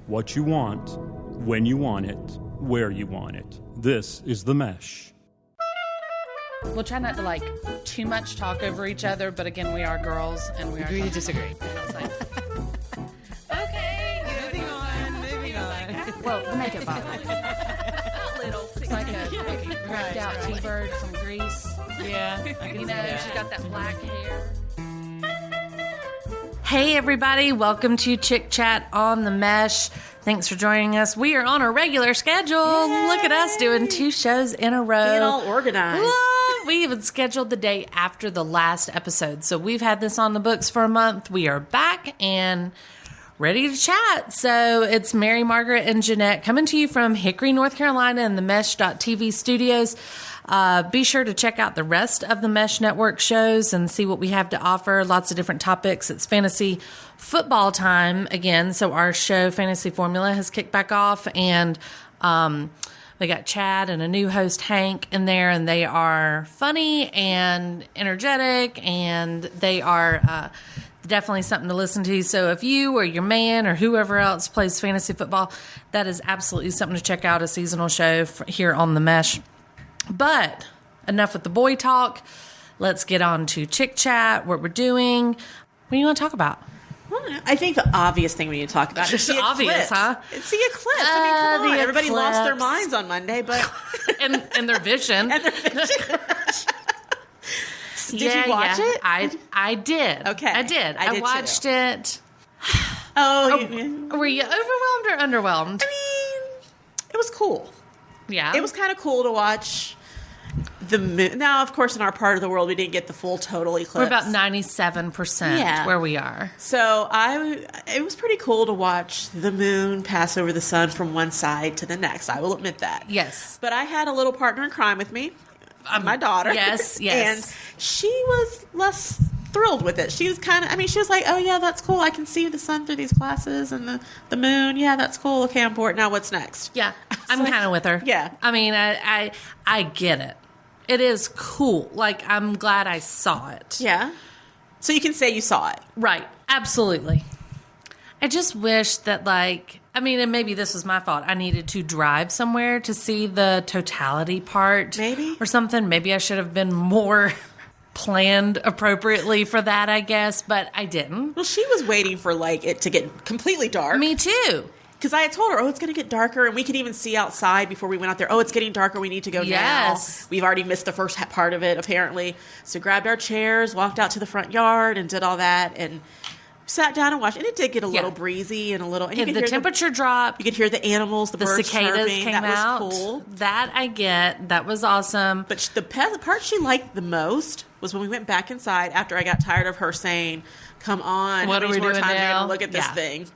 what you want, when you want it, where you want it. This is The Mesh. We'll try not to too much talk over each other, but again, we are girls and we are agree to disagree. Okay, Moving on. well, the makeup bottle. It's like a cracked out T-bird from Greece. Yeah, She's got that black hair. Hey everybody, welcome to Chick Chat on the Mesh. Thanks for joining us. We are on a regular schedule. Yay! Look at us doing 2 shows in a row. Being all organized. We even scheduled the day after the last episode. So we've had this on the books for a month. We are back and ready to chat. So it's Mary-Margaret and Janette coming to you from Hickory, North Carolina and the Mesh.TV studios. Be sure to check out the rest of the Mesh Network shows and see what we have to offer. Lots of different topics. It's fantasy football time again. So our show, Fantasy Formula, has kicked back off. And they got Chad and a new host, Hank, in there. And they are funny and energetic. And they are definitely something to listen to. So if you or your man or whoever else plays fantasy football, that is absolutely something to check out, a seasonal show here on the Mesh. But enough with the boy talk. Let's get on to Chick Chat, what we're doing. What do you want to talk about? I think the obvious thing we need to talk about is the eclipse. Obvious, huh? It's the eclipse. I mean, come on. Everybody eclipse. lost their minds on Monday, but... and their vision. and their vision. Did you watch it? I did. Okay. I did. I watched it. Were you overwhelmed or underwhelmed? I mean, it was cool. Yeah. It was kind of cool to watch the moon. Now, of course, in our part of the world, we didn't get the full total eclipse. We're about 97% where we are. So it was pretty cool to watch the moon pass over the sun from one side to the next. I will admit that. Yes. But I had a little partner in crime with me, my daughter. Yes. And she was less thrilled with it. She was she was like, oh yeah, that's cool. I can see the sun through these glasses and the moon. Yeah, that's cool. Okay, I'm bored. Now what's next? Yeah. I'm kind of with her. Yeah. I mean, I get it. It is cool. I'm glad I saw it. Yeah. So you can say you saw it. Right. Absolutely. I just wish that, and maybe this was my fault. I needed to drive somewhere to see the totality part. Maybe. Or something. Maybe I should have been more planned appropriately for that, I guess. But I didn't. Well, she was waiting for, it to get completely dark. Me too. Because I had told her, it's going to get darker, and we could even see outside before we went out there. Oh, it's getting darker. We need to go now. We've already missed the first part of it, apparently. So grabbed our chairs, walked out to the front yard, and did all that, and sat down and watched. And it did get a little breezy and a little... And the temperature dropped. You could hear the animals, the birds cicadas chirping. Came that out. was cool. That I get. That was awesome. But the part she liked the most was when we went back inside after I got tired of her saying, come on, what how are we many more doing times now? are you going to look at this thing?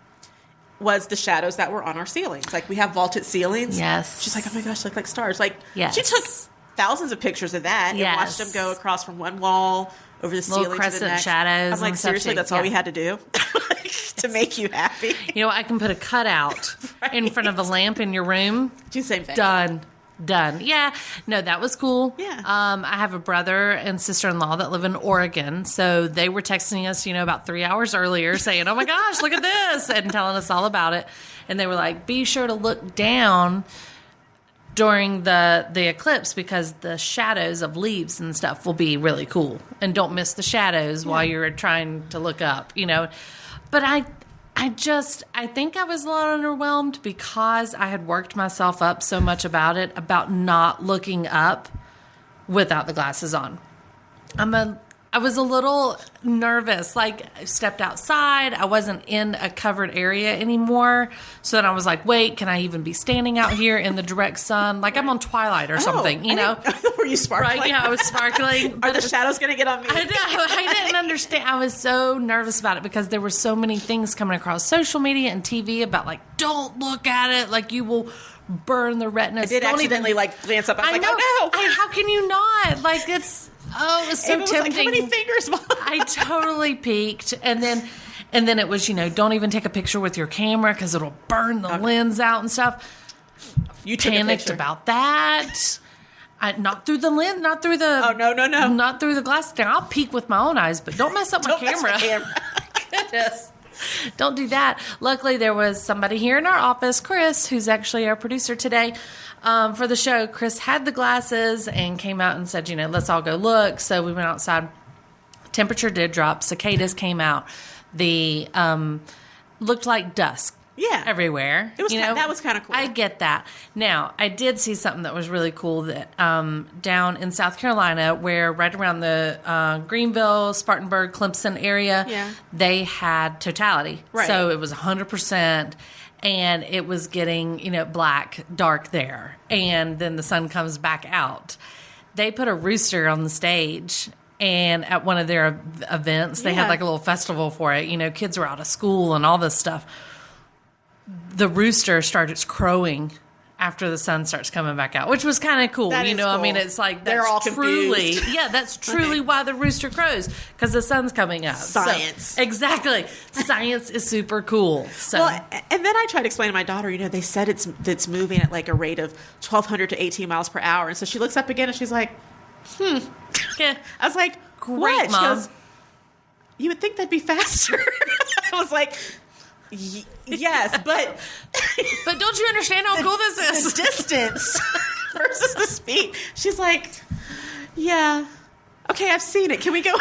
Was the shadows that were on our ceilings. We have vaulted ceilings. Yes. She's like, oh my gosh, they look like stars. Yes. She took thousands of pictures of that and watched them go across from one wall over the ceiling to the crescent next. shadows. I'm like, seriously, that's all we had to do to make you happy? I can put a cutout in front of a lamp in your room. Do the same thing. Done. Yeah. No, that was cool. Yeah. I have a brother and sister-in-law that live in Oregon. So they were texting us, about 3 hours earlier saying, oh my gosh, look at this, and telling us all about it. And they were like, be sure to look down during the eclipse because the shadows of leaves and stuff will be really cool. And don't miss the shadows while you're trying to look up, But I think I was a little underwhelmed because I had worked myself up so much about not looking up without the glasses on. I was a little nervous. I stepped outside. I wasn't in a covered area anymore. So then I was like, wait, can I even be standing out here in the direct sun? I'm on Twilight or something, Were you sparkling? Right, yeah, I was sparkling. Are the shadows going to get on me? I didn't understand. I was so nervous about it because there were so many things coming across social media and TV about, don't look at it. You will burn the retinas. I did accidentally, glance up. I was know. Oh, no. How can you not? It's... Oh, it was so tempting. How many fingers? I totally peeked. And then it was, don't even take a picture with your camera because it'll burn the lens out and stuff. You panicked about that. Not through the lens, not through the... Oh, no. Not through the glass. Now, I'll peek with my own eyes, but don't mess up my camera. Goodness. Don't do that. Luckily, there was somebody here in our office, Chris, who's actually our producer today for the show. Chris had the glasses and came out and said, let's all go look. So we went outside. Temperature did drop. Cicadas came out. The looked like dusk. Yeah. Everywhere. It was that was kind of cool. I get that. Now, I did see something that was really cool that down in South Carolina, where right around the Greenville, Spartanburg, Clemson area, they had totality. Right. So it was 100%, and it was getting, black, dark there. And then the sun comes back out. They put a rooster on the stage. And at one of their events, they had like a little festival for it. Kids were out of school and all this stuff. The rooster starts crowing after the sun starts coming back out, which was kind of cool. That is cool. I mean, it's like they're all truly, confused. That's truly why the rooster crows, because the sun's coming up. Science, so, exactly. Science is super cool. So, well, and then I tried to explain to my daughter, they said it's moving at like a rate of 1,200 to 18 miles per hour, and so she looks up again and she's like, Yeah. I was like, great, what? Mom. She goes, you would think that'd be faster. I was like, yes, but don't you understand how cool this is? The distance versus the speed. She's like, yeah, okay, I've seen it. Can we go?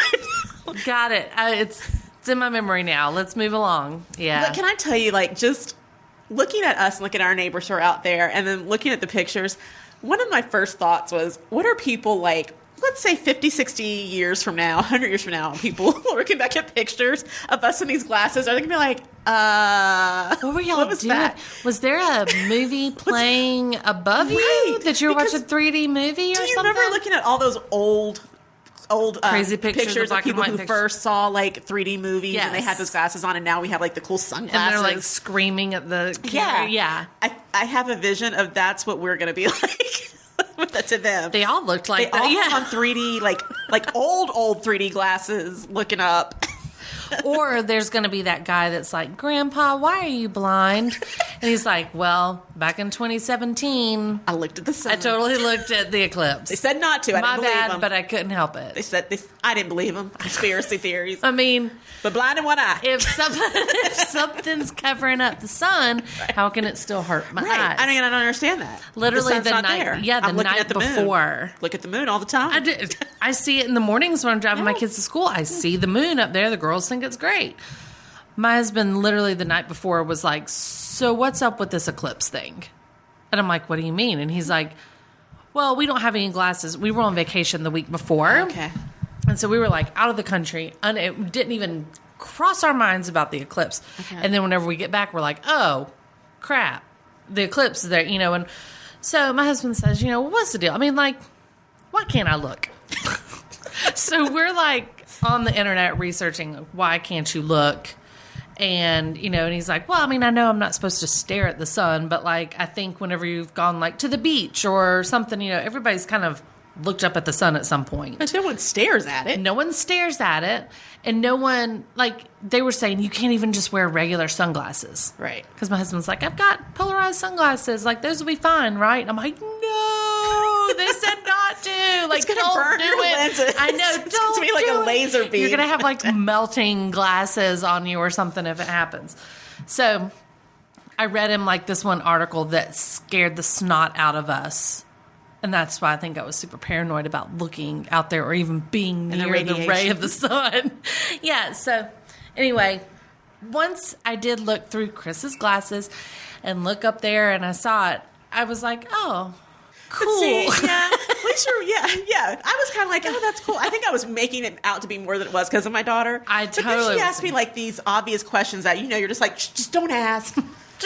Got it. It's in my memory now. Let's move along. Yeah. But can I tell you, just looking at us, looking at our neighbors who are out there, and then looking at the pictures, one of my first thoughts was, what are people like? Let's say 50, 60 years from now, 100 years from now, people looking back at pictures of us in these glasses, are they going to be like, what were y'all what was doing? that? Was there a movie playing above you that you were watching a 3D movie or something? Do you remember looking at all those old crazy pictures of people who first saw 3D movies and they had those glasses on, and now we have the cool sunglasses and they're screaming at the camera. Yeah. I have a vision of that's what we're going to be like. To them, they all looked like they that. all have on 3D, like old 3D glasses, looking up. Or there's going to be that guy that's like, Grandpa, why are you blind? And he's like, well, back in 2017, I looked at the sun. I totally looked at the eclipse. They said not to. I didn't believe them. But I couldn't help it. They said I didn't believe them. Conspiracy theories. I mean, but blind in one eye. If something's covering up the sun, how can it still hurt my eyes? I don't understand that. Literally the night there. the I'm night at the before. Moon. Look at the moon all the time. I see it in the mornings when I'm driving my kids to school. I see the moon up there. The girls think it's great. My husband literally the night before was like, so what's up with this eclipse thing? And I'm like, what do you mean? And he's like, well, we don't have any glasses. We were on vacation the week before. Okay. And so we were out of the country. And it didn't even cross our minds about the eclipse. Okay. And then whenever we get back, we're like, oh, crap. The eclipse is there, And so my husband says, what's the deal? I mean, why can't I look? So we're on the internet researching, why can't you look? And, and he's like, well, I mean, I know I'm not supposed to stare at the sun, but I think whenever you've gone to the beach or something, everybody's kind of looked up at the sun at some point. But no one stares at it. No one stares at it. And no one, they were saying you can't even just wear regular sunglasses. Right. Because my husband's like, I've got polarized sunglasses. Those will be fine, right? And I'm like, no, they said not to. It's going to burn your lenses. I know. It's going to be like a laser beam. You're going to have melting glasses on you or something if it happens. So I read him this one article that scared the snot out of us. And that's why I think I was super paranoid about looking out there or even being near the ray of the sun. Yeah, so anyway, once I did look through Chris's glasses and look up there and I saw it, I was like, oh, cool. See, yeah, at least yeah. I was kind of like, oh, that's cool. I think I was making it out to be more than it was because of my daughter. But then she asked me these obvious questions that, you're just like, just don't ask.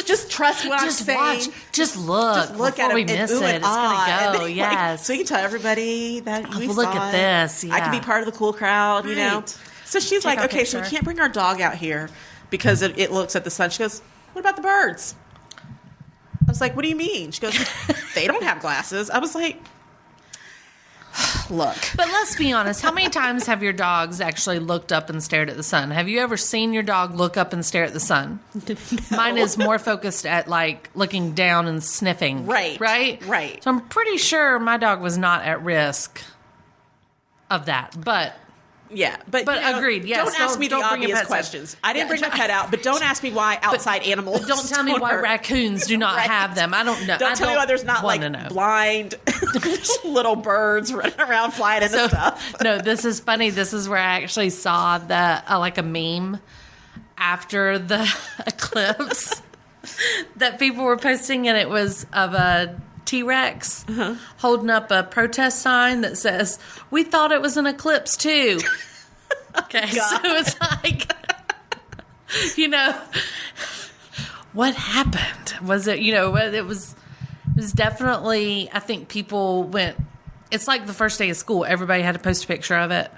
Just trust what I'm saying. Watch. Just look. Look at it. We miss it. It's going to go. Yes. So you can tell everybody that we look saw at it. this. Yeah. I can be part of the cool crowd, Right. So she's like, okay, so we can't bring our dog out here because it looks at the sun. She goes, what about the birds? I was like, what do you mean? She goes, they don't have glasses. I was like, look. But let's be honest. How many times have your dogs actually looked up and stared at the sun? Have you ever seen your dog look up and stare at the sun? No. Mine is more focused at looking down and sniffing. Right. So I'm pretty sure my dog was not at risk of that. But Yeah, but agreed. Yes, don't ask me the don't bring obvious your pets questions. in. I didn't bring my pet out, but don't ask me why outside animals. Don't tell me why raccoons do not Right. have them. I don't know. Don't tell me why there's not like blind little birds running around flying into stuff. No, this is funny. This is where I actually saw the like a meme after the eclipse that people were posting, and it was of a T-Rex holding up a protest sign that says, "We thought it was an eclipse too." Okay, so it's like, what happened? Was it, it was definitely, I think people went, it's like the first day of school. Everybody had to post a picture of it.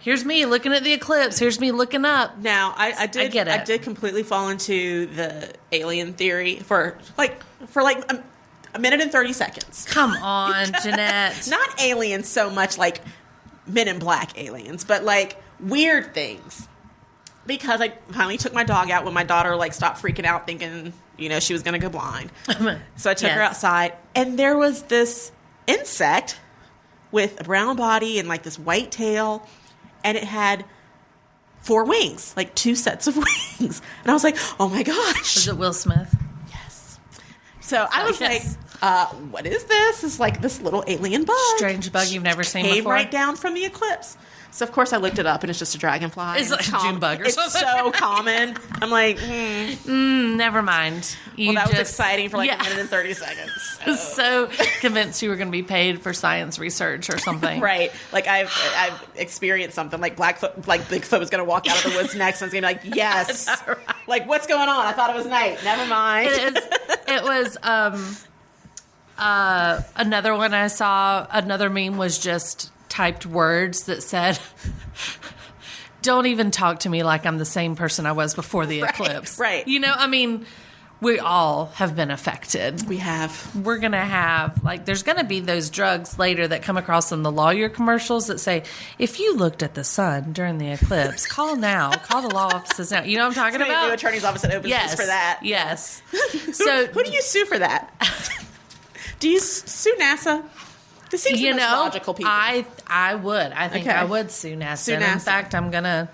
Here's me looking at the eclipse. Here's me looking up. Now, I did completely fall into the alien theory for a minute and 30 seconds. Come on, Janette. Not aliens so much like Men in Black aliens, but like weird things. Because I finally took my dog out when my daughter stopped freaking out thinking, she was going to go blind. So I took her outside, and there was this insect with a brown body and this white tail, and it had 4 wings, 2 sets of wings. And I was like, oh my gosh. Was it Will Smith? Yes. So I was like, what is this? It's like this little alien bug. Strange bug you've never seen before. Came right down from the eclipse. So, of course, I looked it up, and it's just a dragonfly. It's like a June bug or something. It's so common. I'm like, never mind. That was exciting for a minute and 30 seconds. I was so convinced you were going to be paid for science research or something. Right. I've experienced something like Bigfoot was going to walk out of the woods next, and it's going to be like, yes. Right. What's going on? I thought it was night. Never mind. It was another one I saw, another meme was just typed words that said, "Don't even talk to me like I'm the same person I was before the eclipse." Right. We all have been affected. We have. We're going to have, there's going to be those drugs later that come across in the lawyer commercials that say, if you looked at the sun during the eclipse, call now. Call the law offices now. You know what I'm talking about? New attorney's office that opens for that. Yes. So who do you sue for that? Do you sue NASA? This seems the most logical people. I would. I think I would sue NASA. In fact, I'm going to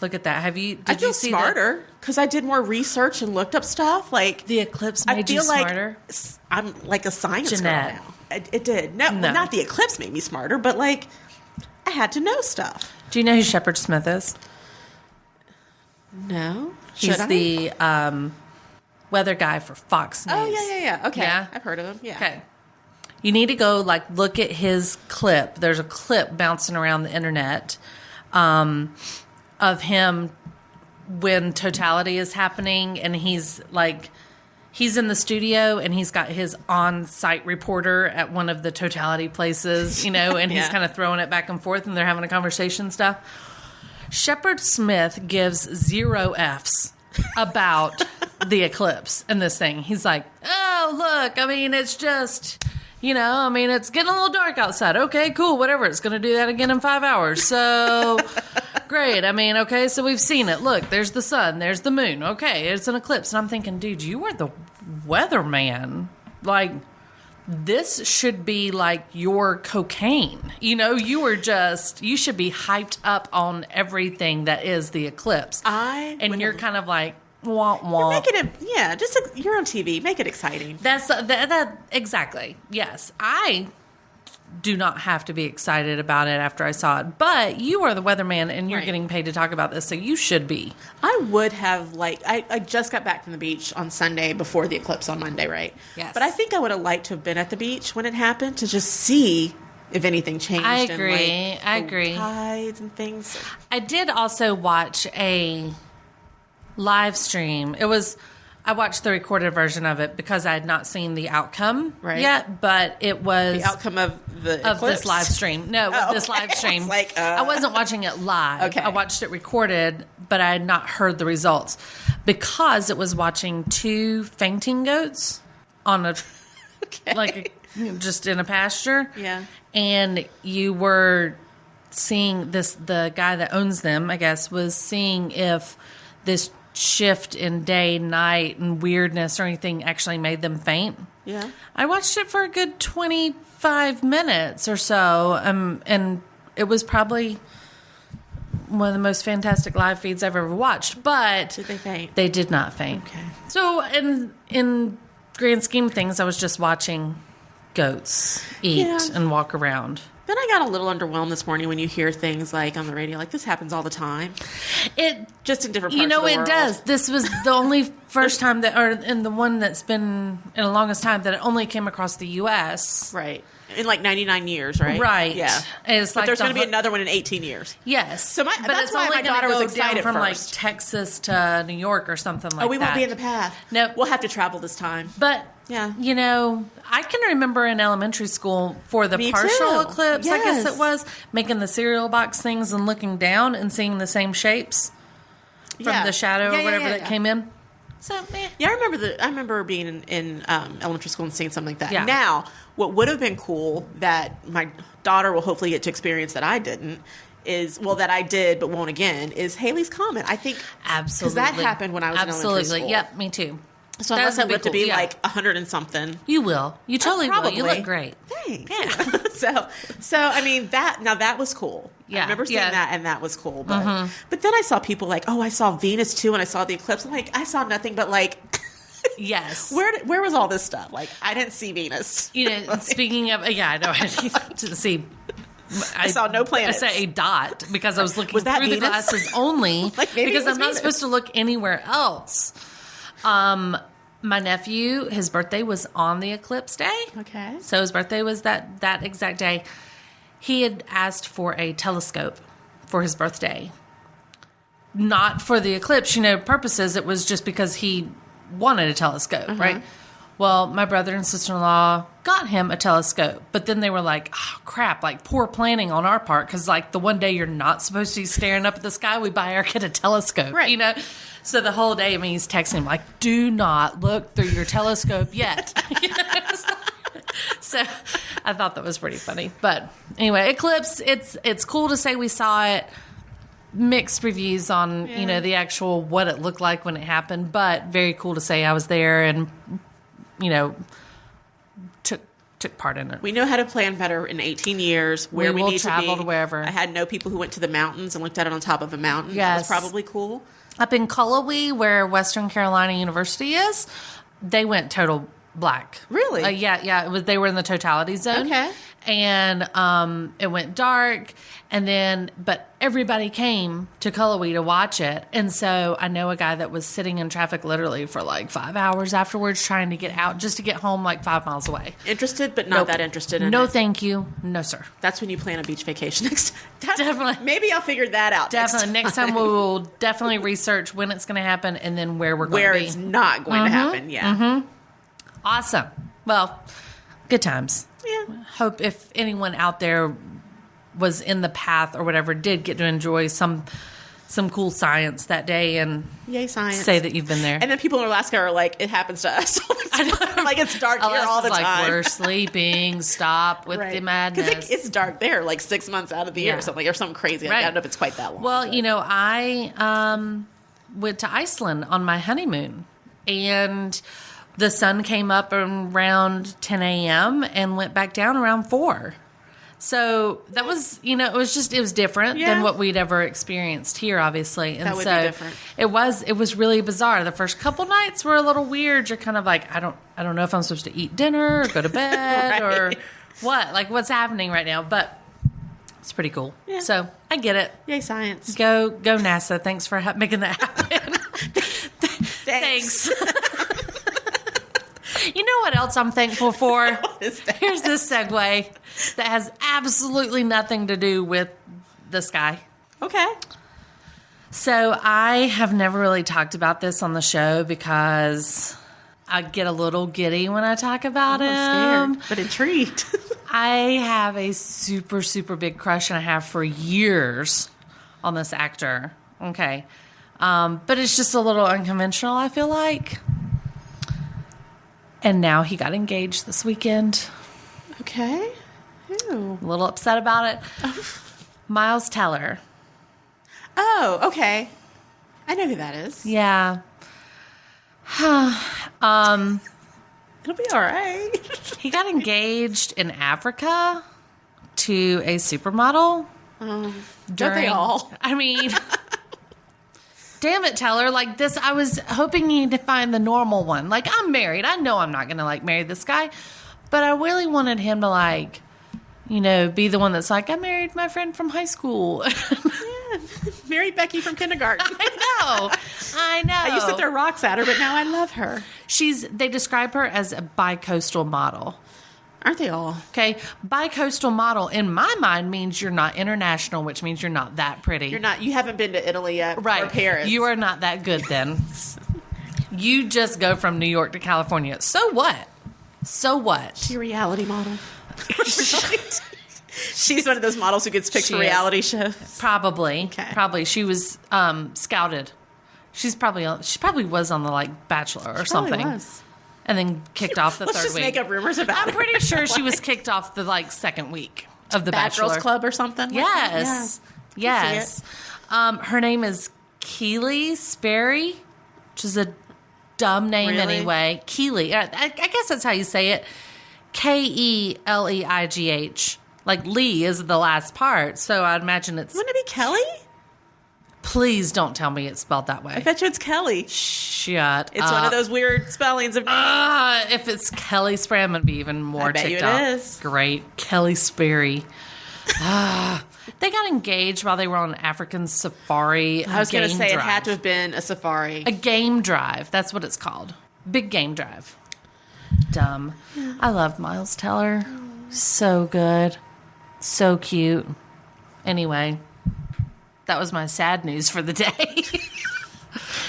look at that. I feel smarter because I did more research and looked up stuff. The eclipse made you smarter? I'm like a science Janette. girl now. It did. No, not the eclipse made me smarter, but I had to know stuff. Do you know who Shepard Smith is? No. He's the weather guy for Fox News. Oh, yeah. Okay. Yeah? I've heard of him. Yeah. Okay. You need to go look at his clip. There's a clip bouncing around the internet of him when totality is happening, and he's in the studio and he's got his on-site reporter at one of the totality places, and he's kind of throwing it back and forth, and they're having a conversation and stuff. Shepard Smith gives 0 Fs about the eclipse in this thing. He's like, oh, look, it's just... it's getting a little dark outside. Okay, cool, whatever. It's going to do that again in 5 hours. So, great. Okay, so we've seen it. Look, there's the sun. There's the moon. Okay, it's an eclipse. And I'm thinking, dude, you are the weatherman. This should be your cocaine. You should be hyped up on everything that is the eclipse. You're kind of like, womp womp. You're making it, you're on TV. Make it exciting. That's that exactly. Yes, I do not have to be excited about it after I saw it, but you are the weatherman and you're getting paid to talk about this, so you should be. I would have I just got back from the beach on Sunday before the eclipse on Monday, right? Yes. But I think I would have liked to have been at the beach when it happened to just see if anything changed. I agree. I agree. Tides and things. I did also watch a live stream. I watched the recorded version of it because I had not seen the outcome yet, but it was the outcome of this live stream. No, this live stream. I wasn't watching it live. Okay. I watched it recorded, but I had not heard the results because it was watching 2 fainting goats on a just in a pasture. Yeah. And you were seeing the guy that owns them, I guess, was seeing if this shift in day, night, and weirdness or anything actually made them faint. Yeah. I watched it for a good 25 minutes or so, and it was probably one of the most fantastic live feeds I've ever watched. But Did they faint? They did not faint. Okay. So in grand scheme of things, I was just watching goats eat and walk around. Then I got a little underwhelmed this morning when you hear things like on the radio, like this happens all the time. It just in different parts of the world. It does. This was the only first time and the one that's been in the longest time that it only came across the U.S. Right. In like 99 years, right? Right. Yeah. It's but like there's going to be another one in 18 years. Yes. So but that's why my daughter was excited from first. like Texas to New York or something like that. Oh, we won't be in the path. No. We'll have to travel this time. But, yeah, I can remember in elementary school for the partial eclipse, I guess it was, making the cereal box things and looking down and seeing the same shapes from the shadow or whatever that came in. So, yeah, I remember being in elementary school and seeing something like that. Yeah. Now, what would have been cool that my daughter will hopefully get to experience that I didn't that I did but won't again, is Haley's Comet. I think absolutely, because that happened when I was in elementary school. Yep, me too. So unless I live to be like 100 and something, you will. You totally will. You look great. Thanks. Yeah. so I mean that was cool. Yeah. I remember seeing that, and that was cool. But but then I saw people like, I saw Venus too, and I saw the eclipse. I'm like, I saw nothing but like. Yes. Where was all this stuff? Like, I didn't see Venus. Speaking of, I know. I didn't see. I saw no planets. I saw a dot because I was looking through Venus? the glasses only because I'm not Venus. supposed to look anywhere else. My nephew, his birthday was on the eclipse day. Okay. So his birthday was that exact day. He had asked for a telescope for his birthday. Not for the eclipse, purposes. It was just because he wanted a telescope, right? Well, my brother and sister-in-law got him a telescope, but then they were like, oh, crap, like poor planning on our part, because like the one day you're not supposed to be staring up at the sky, we buy our kid a telescope, right. So the whole day, he's texting him like, do not look through your telescope yet. So I thought that was pretty funny. But anyway, eclipse, it's cool to say we saw it. Mixed reviews on, the actual what it looked like when it happened, but very cool to say I was there and, took part in it. We know how to plan better in 18 years where we will need travel to be. To wherever. I had no people who went to the mountains and looked at it on top of a mountain. Yes. That was probably cool. Up in Cullowhee, where Western Carolina University is, they went total black. Really? Yeah. They were in the totality zone. Okay. And it went dark, but everybody came to Cullowhee to watch it. And so I know a guy that was sitting in traffic literally for like 5 hours afterwards trying to get out just to get home like 5 miles away. Interested, but not that interested in it. No, thank you. No, sir. That's when you plan a beach vacation next. Definitely. Maybe I'll figure that out. Definitely. Next time we will definitely research when it's going to happen and then where we're going to be. Where it's not going to happen, yeah. Awesome. Well, good times. Yeah. Hope if anyone out there was in the path or whatever did get to enjoy some cool science that day and yay science. Say that you've been there. And then people in Alaska are like, it happens to us all the time. Like it's dark here all the time. Like we're sleeping. Stop with the madness. Because it's dark there like 6 months out of the year or something, or something crazy. Like, I don't know if it's quite that long. Well, I went to Iceland on my honeymoon and the sun came up around 10 a.m. and went back down around 4. So that was, it was different than what we'd ever experienced here, obviously. And that would be different. It was really bizarre. The first couple nights were a little weird. You're kind of like, I don't know if I'm supposed to eat dinner or go to bed or what, like what's happening right now. But it's pretty cool. Yeah. So I get it. Yay, science. Go NASA. Thanks for making that happen. Thanks. You know what else I'm thankful for? What is that? Here's this segue that has absolutely nothing to do with the sky. Okay. So I have never really talked about this on the show because I get a little giddy when I talk about it. I'm scared, but intrigued. I have a super, super big crush, and I have for years on this actor. Okay. But it's just a little unconventional, I feel like. And now he got engaged this weekend. Okay. Ew. A little upset about it. Miles Teller. Oh, okay. I know who that is. Yeah. It'll be all right. He got engaged in Africa to a supermodel. Don't they all? I mean, damn it, Teller. Like this, I was hoping you'd find the normal one. Like, I'm married. I know I'm not going to, like, marry this guy. But I really wanted him to, like, you know, be the one that's like, I married my friend from high school. Yeah. Married Becky from kindergarten. I know. I used to throw rocks at her, but now I love her. They describe her as a bi-coastal model. Aren't they all? Okay. Bi-coastal model, in my mind, means you're not international, which means you're not that pretty. You haven't been to Italy yet. Right. Or Paris. You are not that good then. You just go from New York to California. So what? So what? She's a reality model. She's one of those models who gets picked for reality shows. Probably. Okay. Probably. She was scouted. She probably was on the, like, Bachelor or something. Was. And then kicked off the third week. Let's just make up rumors about it. I'm pretty sure she was kicked off the, like, second week of the Bad Bachelor. Girls Club or something? Yes. Like that? Yeah. Yes. Her name is Keely Sperry, which is a dumb name anyway. Keely. I guess that's how you say it. Keleigh. Like, Lee is the last part, so I'd imagine it's... Wouldn't it be Kelly? Please don't tell me it's spelled that way. I bet you it's Kelly. Shut It's up. one of those weird spellings of names. If it's Kelly Sperry, I'm going to be even more bet ticked you off. it is. Great. Kelly Sperry. They got engaged while they were on an African safari. I was going to say drive. it had to have been a safari. A game drive. That's what it's called. Big game drive. Dumb. I love Miles Teller. So good. So cute. Anyway, that was my sad news for the day.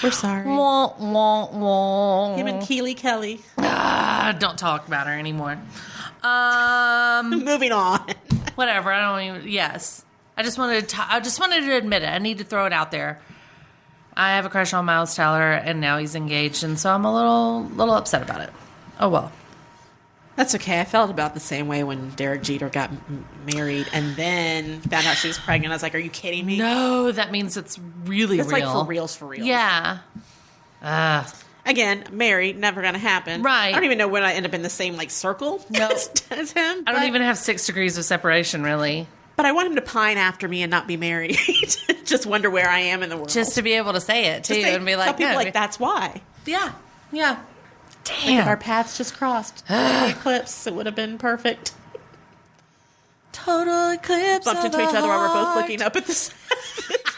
We're sorry. Wah, wah, wah. Him and Keely Kelly. Don't talk about her anymore. Moving on. Whatever. I don't even. Yes, I just wanted to admit it. I need to throw it out there. I have a crush on Miles Teller, and now he's engaged, and so I'm a little upset about it. Oh well. That's okay. I felt about the same way when Derek Jeter got married and then found out she was pregnant. I was like, are you kidding me? No, that means it's really It's real. like for reals. Yeah. Again, married, never going to happen. Right. I don't even know when I end up in the same like circle as him. I don't even have 6 degrees of separation, really. But I want him to pine after me and not be married. Just wonder where I am in the world. Just to be able to say it, too, Just say- and be tell like, people no. like, that's why. Yeah. Yeah. Like Damn. if our paths just crossed. The eclipse, it would have been perfect. Total eclipse. Bumped into each other while we're both looking up at this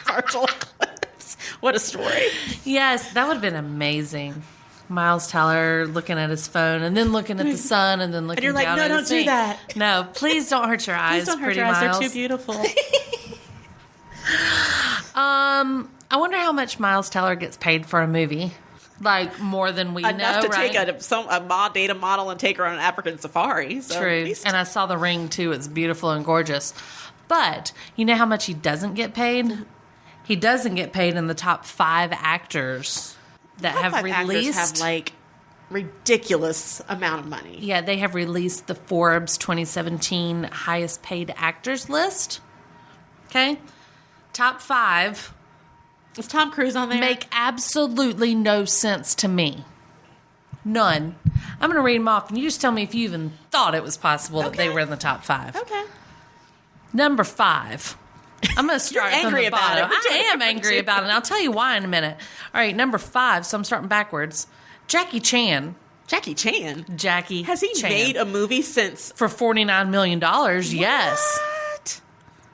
partial eclipse. What a story. Yes, that would have been amazing. Miles Teller looking at his phone and then looking at the sun and then looking you're like, down no, at don't his do feet. that. No, please don't hurt your eyes, Please don't hurt pretty your eyes. Miles. They're too beautiful. I wonder how much Miles Teller gets paid for a movie. Like, more than we Enough know, to right? take date a model and take her on an African safari. So True. at least- And I saw The Ring, too. It's beautiful and gorgeous. But you know how much he doesn't get paid? He doesn't get paid in the top 5 actors that have Top 5 released. actors have like ridiculous amount of money. Yeah, they have released the Forbes 2017 highest paid actors list. Okay? Top 5 Is Tom Cruise on there? make absolutely no sense to me. None. I'm going to read them off, and you just tell me if you even thought it was possible that they Okay. were in the top 5. Okay. Number 5. I'm going to start You're from angry the about bottom. it. I am angry about it, and I'll tell you why in a minute. All right, number 5, so I'm starting backwards. Jackie Chan. Jackie Chan. Jackie Has he Chan. made a movie since? For $49 million, yes. What?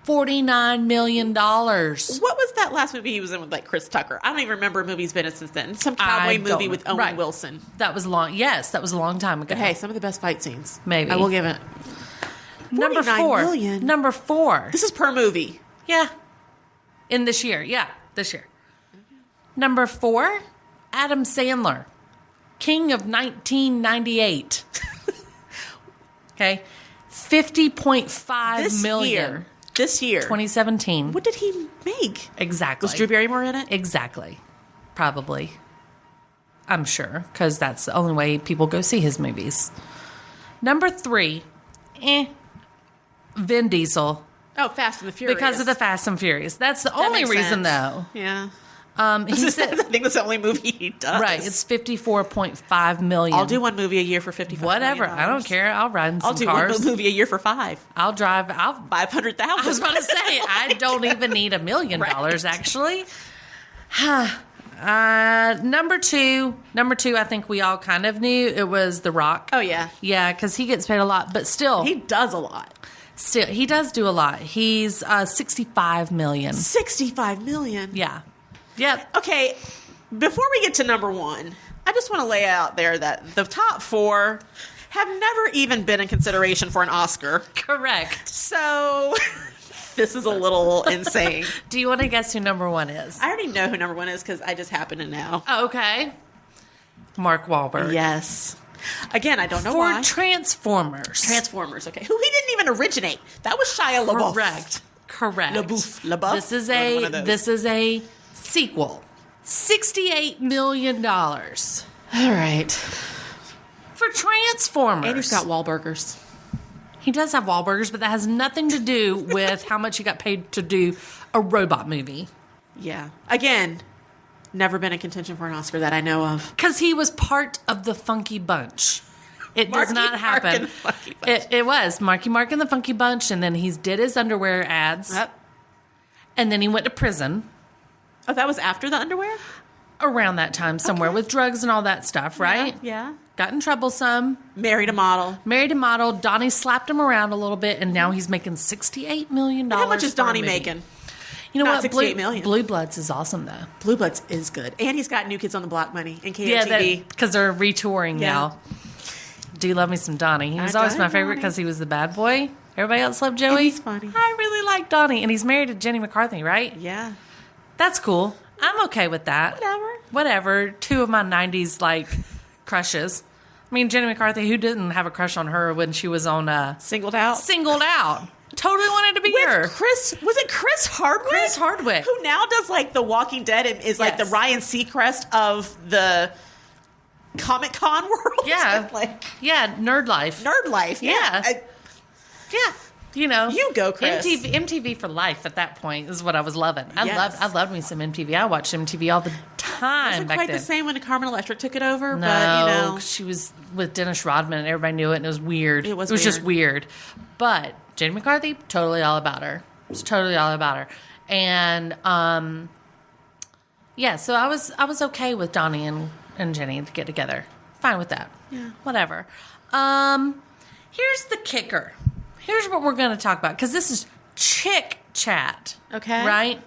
$49 million. What was that last movie he was in with like Chris Tucker? I don't even remember a movie he's been in since then. Some cowboy movie with Owen Right. Wilson. That was long. Yes, that was a long time ago. But hey, some of the best fight scenes. Maybe. I will give it. number 49 4. million. Number 4. This is per movie. Yeah. In this year. Yeah, this year. Number 4, Adam Sandler. King of 1998. Okay. $50.5 million. This year. 2017. What did he make? Exactly. Was Drew Barrymore in it? Exactly. Probably. I'm sure, because that's the only way people go see his movies. Number 3, Vin Diesel. Oh, Fast and the Furious. Because of the Fast and Furious. That's the only makes reason, sense. though. Yeah. He said, I think that's the only movie he does. right, it's $54.5 million. I'll do one movie a year for $55 Whatever. million. I don't care. I'll ride in some I'll do cars. one movie a year for $5. I'll drive. 500,000. I was about to say, I don't even need $1 million, Right. actually. Number two, I think we all kind of knew it was The Rock. Oh, yeah. Yeah, because he gets paid a lot, but still. He does a lot. Still, he does do a lot. He's $65 million. $65 million. Yeah. Yep. Okay, before we get to number one, I just want to lay out there that the top four have never even been in consideration for an Oscar. Correct. So this is a little insane. Do you want to guess who number one is? I already know who number one is because I just happen to know. Oh, okay. Mark Wahlberg. Yes. Again, I don't know For why. Transformers. Transformers, okay. Who he didn't even originate. That was Shia LaBeouf. Correct. LaBeouf. This is a sequel. $68 million. All right. For Transformers. And he's got Wahlburgers. He does have Wahlburgers, but that has nothing to do with how much he got paid to do a robot movie. Yeah. Again, never been in contention for an Oscar that I know of. Because he was part of the Funky Bunch. It does not Marky Mark happen. and the Funky Bunch. It was Marky Mark and the Funky Bunch, and then he did his underwear ads. Yep. And then he went to prison Oh, that was after the underwear? around that time somewhere with drugs and all that stuff, right? Yeah. Got in trouble some. Married a model. Married a model. Donnie slapped him around a little bit, and now he's making $68 million. How much is for a Donnie movie. making? You know Not what? $68 million. Blue Bloods is awesome, though. Blue Bloods is good. And he's got New Kids on the Block money and KOTV. Yeah, because they're retouring Yeah. now. Do you love me some Donnie? He was I always do my favorite Donnie. because he was the bad boy. Everybody else loved Joey. he's funny. I really like Donnie, and he's married to Jenny McCarthy, right? Yeah. That's cool. I'm okay with that. Whatever. Two of my 90s, crushes. I mean, Jenny McCarthy, who didn't have a crush on her when she was on Singled Out. Singled Out? Totally wanted to be her. With Chris Hardwick? Chris Hardwick. Who now does The Walking Dead and is the Yes. Ryan Seacrest of the Comic-Con world. Yeah. Yeah, Nerd Life. Nerd life. Yeah. Yeah. You know. You go, Chris. MTV for life at that point is what I was loving. Yes. I loved me some MTV. I watched MTV all the time Wasn't back quite then. the same when Carmen Electric took it over, No, but she was with Dennis Rodman and everybody knew it and it was weird. It was just weird. But Jenny McCarthy, totally all about her. It's totally all about her. And yeah, so I was okay with Donnie and Jenny to get together. Fine with that. Yeah. Whatever. Here's the kicker. Here's what we're going to talk about because this is chick chat. Okay. Right?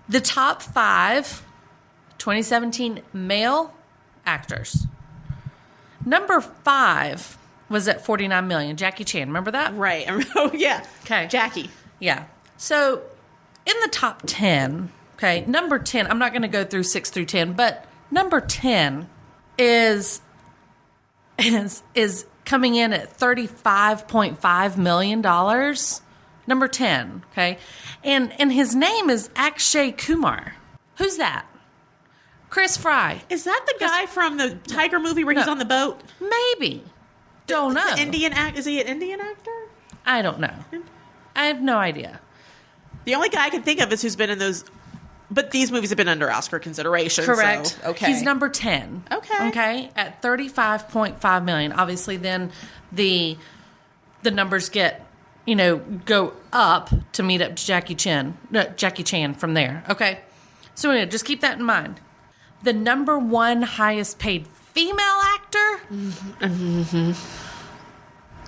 The top 5 2017 male actors. Number 5 was at 49 million. Jackie Chan. Remember that? Right. Oh, yeah. Okay. Jackie. Yeah. So in the top 10, okay, number 10, I'm not going to go through 6 through 10, but number 10 is coming in at $35.5 million. Number 10, okay? And his name is Akshay Kumar. Who's that? Chris Fry. Is that the guy from the Tiger movie where he's No. on the boat? Maybe. Don't know. Is he an Indian actor? I don't know. I have no idea. The only guy I can think of is who's been in those, but these movies have been under Oscar consideration. Correct. So, okay. He's number 10. Okay. Okay. At $35.5 million. Obviously, then the numbers go up to meet up to Jackie Chan from there. Okay. So anyway, just keep that in mind. The number 1 highest paid female actor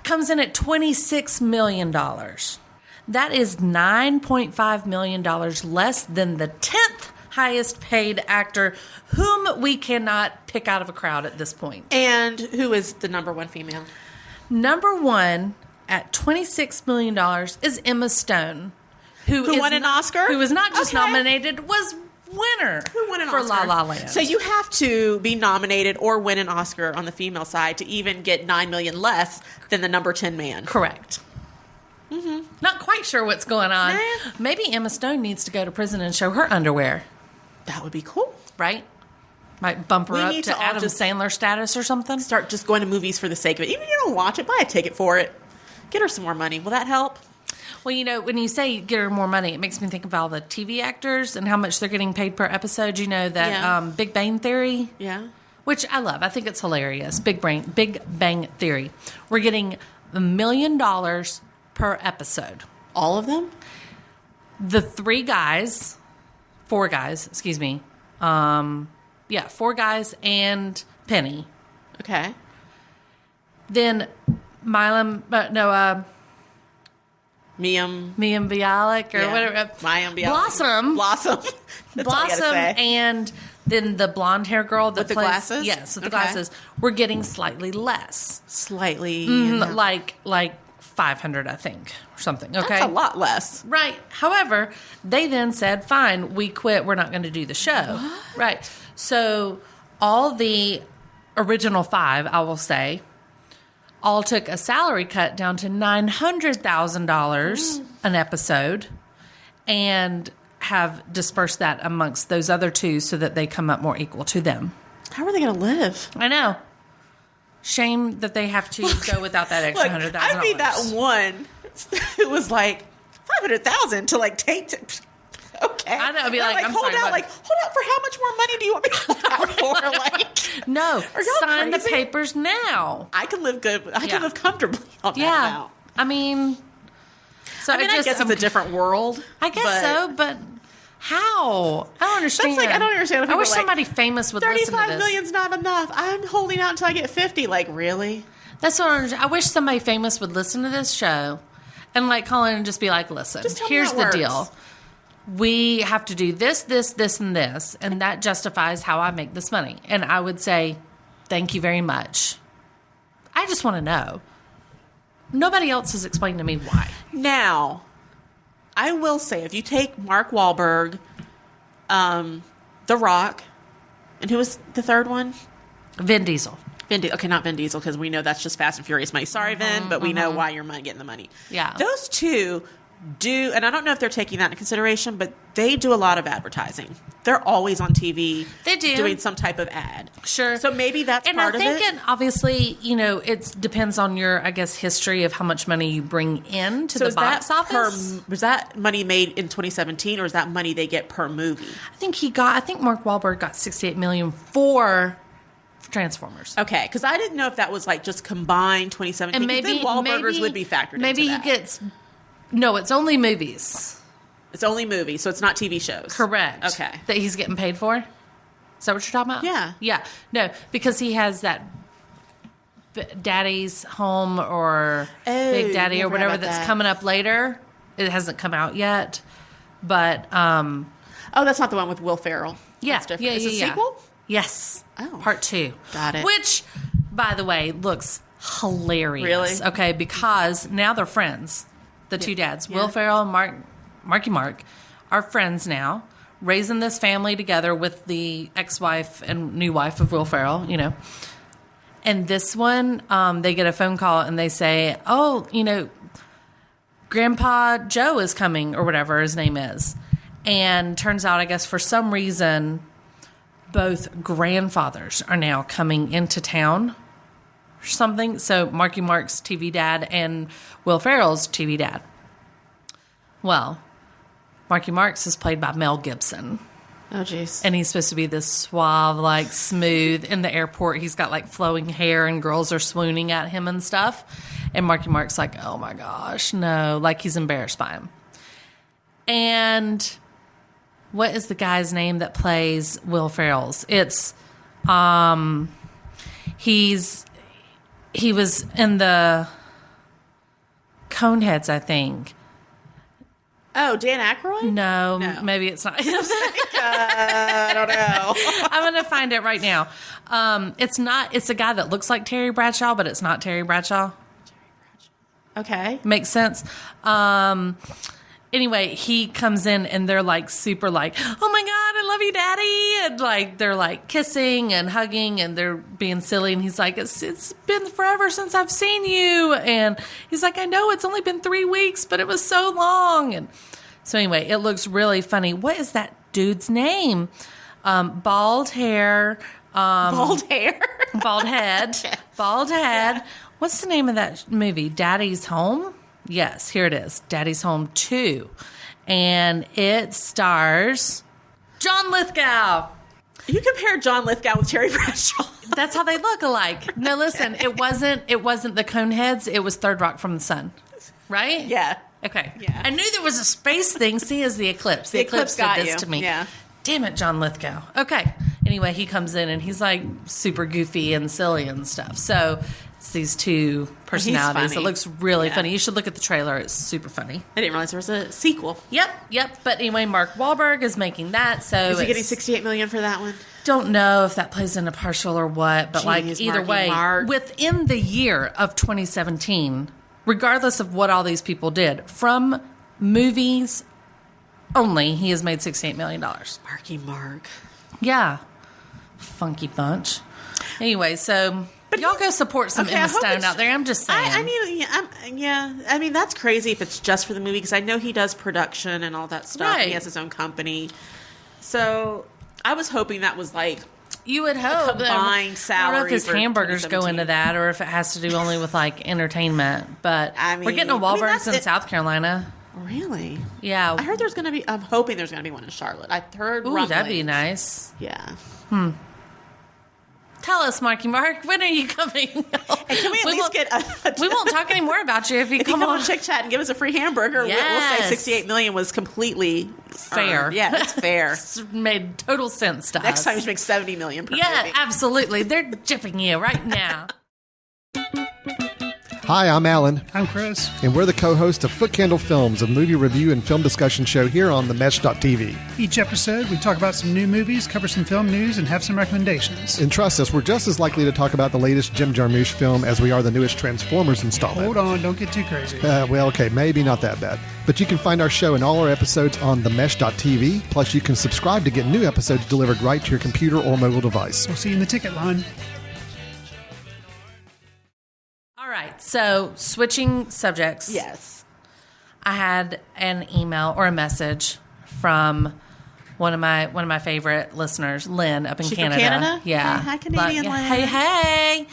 comes in at $26 million. That is $9.5 million less than the 10th highest paid actor, whom we cannot pick out of a crowd at this point. And who is the number 1 female? Number 1 at $26 million is Emma Stone, who won an Oscar? Who was not just Okay. nominated, was winner Who won an for Oscar? La La Land. So you have to be nominated or win an Oscar on the female side to even get $9 million less than the number 10 man. Correct. Mm-hmm. Not quite sure what's going on. Nah. Maybe Emma Stone needs to go to prison and show her underwear, That would be cool. right? Might bump her We up need to to all Adam just Sandler status or something. Start just going to movies for the sake of it. Even if you don't watch it, buy a ticket for it. Get her some more money. Will that help? Well, you know, when you say get her more money, it makes me think of all the TV actors and how much they're getting paid per episode. You know, that Big Bang Theory? Yeah. Which I love. I think it's hilarious. Big Bang Theory. We're getting $1 million per episode. All of them? The four guys, excuse me. 4 guys and Penny. Okay. Then Miam Bialik or whatever. Miam Bialik. Blossom. And then the blonde hair girl that with the glasses? Yes, with the glasses. We're getting slightly less. Slightly. Like 500, I think, or something. Okay. That's a lot less. Right. However, they then said, fine, we quit. We're not going to do the show. What? Right. So all the original 5, I will say, all took a salary cut down to $900,000 an episode and have dispersed that amongst those other 2 so that they come up more equal to them. How are they going to live? I know. Shame that they have to go without that extra $100,000. I mean, that one who was like $500,000 to like take. Okay, I know. I'd be like, I'm hold sorry, out. what? Like, hold out for how much more money do you want me to hold out for? Like, no, are y'all sign the crazy? papers now. I can live good. I can live comfortably on that Yeah, amount. I mean, so I guess it's a different world. I guess so, but how? I don't understand. That's like, I don't understand. If I wish people are somebody famous would listen to 35 this. million's not enough. I'm holding out until I get 50. Like, really? That's what I don't understand. I wish somebody famous would listen to this show and like call in and just be like, listen, Just tell me here's how it the works. deal. We have to do this, this, this, and this, and that justifies how I make this money. And I would say, thank you very much. I just want to know. Nobody else has explained to me why. Now, I will say, if you take Mark Wahlberg, The Rock, and who was the third one? Vin Diesel. Okay, not Vin Diesel, because we know that's just Fast and Furious money. Sorry, Vin, but we know why you're getting the money. Yeah. Those 2 do, and I don't know if they're taking that into consideration, but they do a lot of advertising. They're always on TV. They do. Doing some type of ad. Sure. So maybe that's and part of it. And I think it obviously, you know, it depends on your, I guess, history of how much money you bring in to the box office. Was that money made in 2017, or is that money they get per movie? I think Mark Wahlberg got $68 million for Transformers. Okay, because I didn't know if that was like just combined 2017. And maybe Wahlburgers would be factored into that. Maybe he gets... No, it's only movies. It's only movies, so it's not TV shows. Correct. Okay. That he's getting paid for? Is that what you're talking about? Yeah. Yeah. No, because he has that Daddy's Home or Big Daddy or whatever that's coming up later. It hasn't come out yet. But, oh, that's not the one with Will Ferrell. Yeah. That's different. Is it a yeah. sequel? Yes. Oh. Part 2. Got it. Which, by the way, looks hilarious. Really? Okay, because now they're friends. The 2 dads, Will Ferrell and Marky Mark, are friends now, raising this family together with the ex-wife and new wife of Will Ferrell, you know. And this one, they get a phone call and they say, oh, you know, Grandpa Joe is coming or whatever his name is. And turns out, I guess, for some reason, both grandfathers are now coming into town or something. So Marky Mark's TV dad and Will Ferrell's TV dad. Well, Marky Mark's is played by Mel Gibson. Oh, jeez. And he's supposed to be this suave, like smooth. In the airport, he's got like flowing hair and girls are swooning at him and stuff. And Marky Mark's like, oh my gosh, no. Like he's embarrassed by him. And what is the guy's name that plays Will Ferrell's? It's, he was in the Coneheads, I think. Oh, Dan Aykroyd? No, maybe it's not. I don't know. I'm going to find it right now. It's not. It's a guy that looks like Terry Bradshaw, but it's not Terry Bradshaw. Okay. Makes sense. Anyway, he comes in and they're like super like, oh my God, I love you, Daddy. And like, they're like kissing and hugging and they're being silly. And he's like, it's been forever since I've seen you. And he's like, I know it's only been 3 weeks, but it was so long. And so anyway, it looks really funny. What is that dude's name? Bald hair. Bald hair? Bald head. Bald head. Yeah. What's the name of that movie? Daddy's Home? Yes, here it is. Daddy's Home 2. And it stars John Lithgow. You compare John Lithgow with Terry Bradshaw. That's how they look alike. No, listen, it wasn't the Coneheads. It was Third Rock from the Sun. Right? Yeah. Okay. Yeah. I knew there was a space thing. See, as the Eclipse. The Eclipse did this to me. Yeah. Damn it, John Lithgow. Okay. Anyway, he comes in and he's like super goofy and silly and stuff. So it's these two personalities. It looks really funny. You should look at the trailer. It's super funny. I didn't realize there was a sequel. Yep. But anyway, Mark Wahlberg is making that. So is he getting $68 million for that one? Don't know if that plays into partial or what, but Jeez, either way, within the year of 2017, regardless of what all these people did, from movies only, he has made $68 million. Marky Mark. Yeah. Funky bunch. Anyway, so y'all go support some Emma Stone out there. I'm just saying. I mean, that's crazy if it's just for the movie, because I know he does production and all that stuff. Right. He has his own company. So I was hoping that was like... You would hope. Combined salary. I don't know if his hamburgers go into that or if it has to do only with like entertainment. But we're getting a Wahlburgers in South Carolina. Really? Yeah. I heard there's going to be... I'm hoping there's going to be one in Charlotte. I heard rumblings. That'd be nice. Yeah. Tell us, Marky Mark, when are you coming? And can we at least get we won't talk anymore about you if you come on Chick Chat and give us a free hamburger. Yes. We'll say $68 million was completely fair. Earned. Yeah, it's fair. It's made total sense to us. Next time you should make $70 million per movie. Yeah, absolutely. They're jipping you right now. Hi, I'm Alan. I'm Chris. And we're the co-hosts of Foot Candle Films, a movie review and film discussion show here on themesh.tv. Each episode, we talk about some new movies, cover some film news, and have some recommendations. And trust us, we're just as likely to talk about the latest Jim Jarmusch film as we are the newest Transformers installment. Hold on, don't get too crazy. Well, okay, maybe not that bad. But you can find our show and all our episodes on themesh.tv. Plus, you can subscribe to get new episodes delivered right to your computer or mobile device. We'll see you in the ticket line. All right, so switching subjects. Yes. I had an email or a message from one of my favorite listeners, Lynn, up in Canada. From Canada? Yeah. Hi, Canadian Lynn. Hey.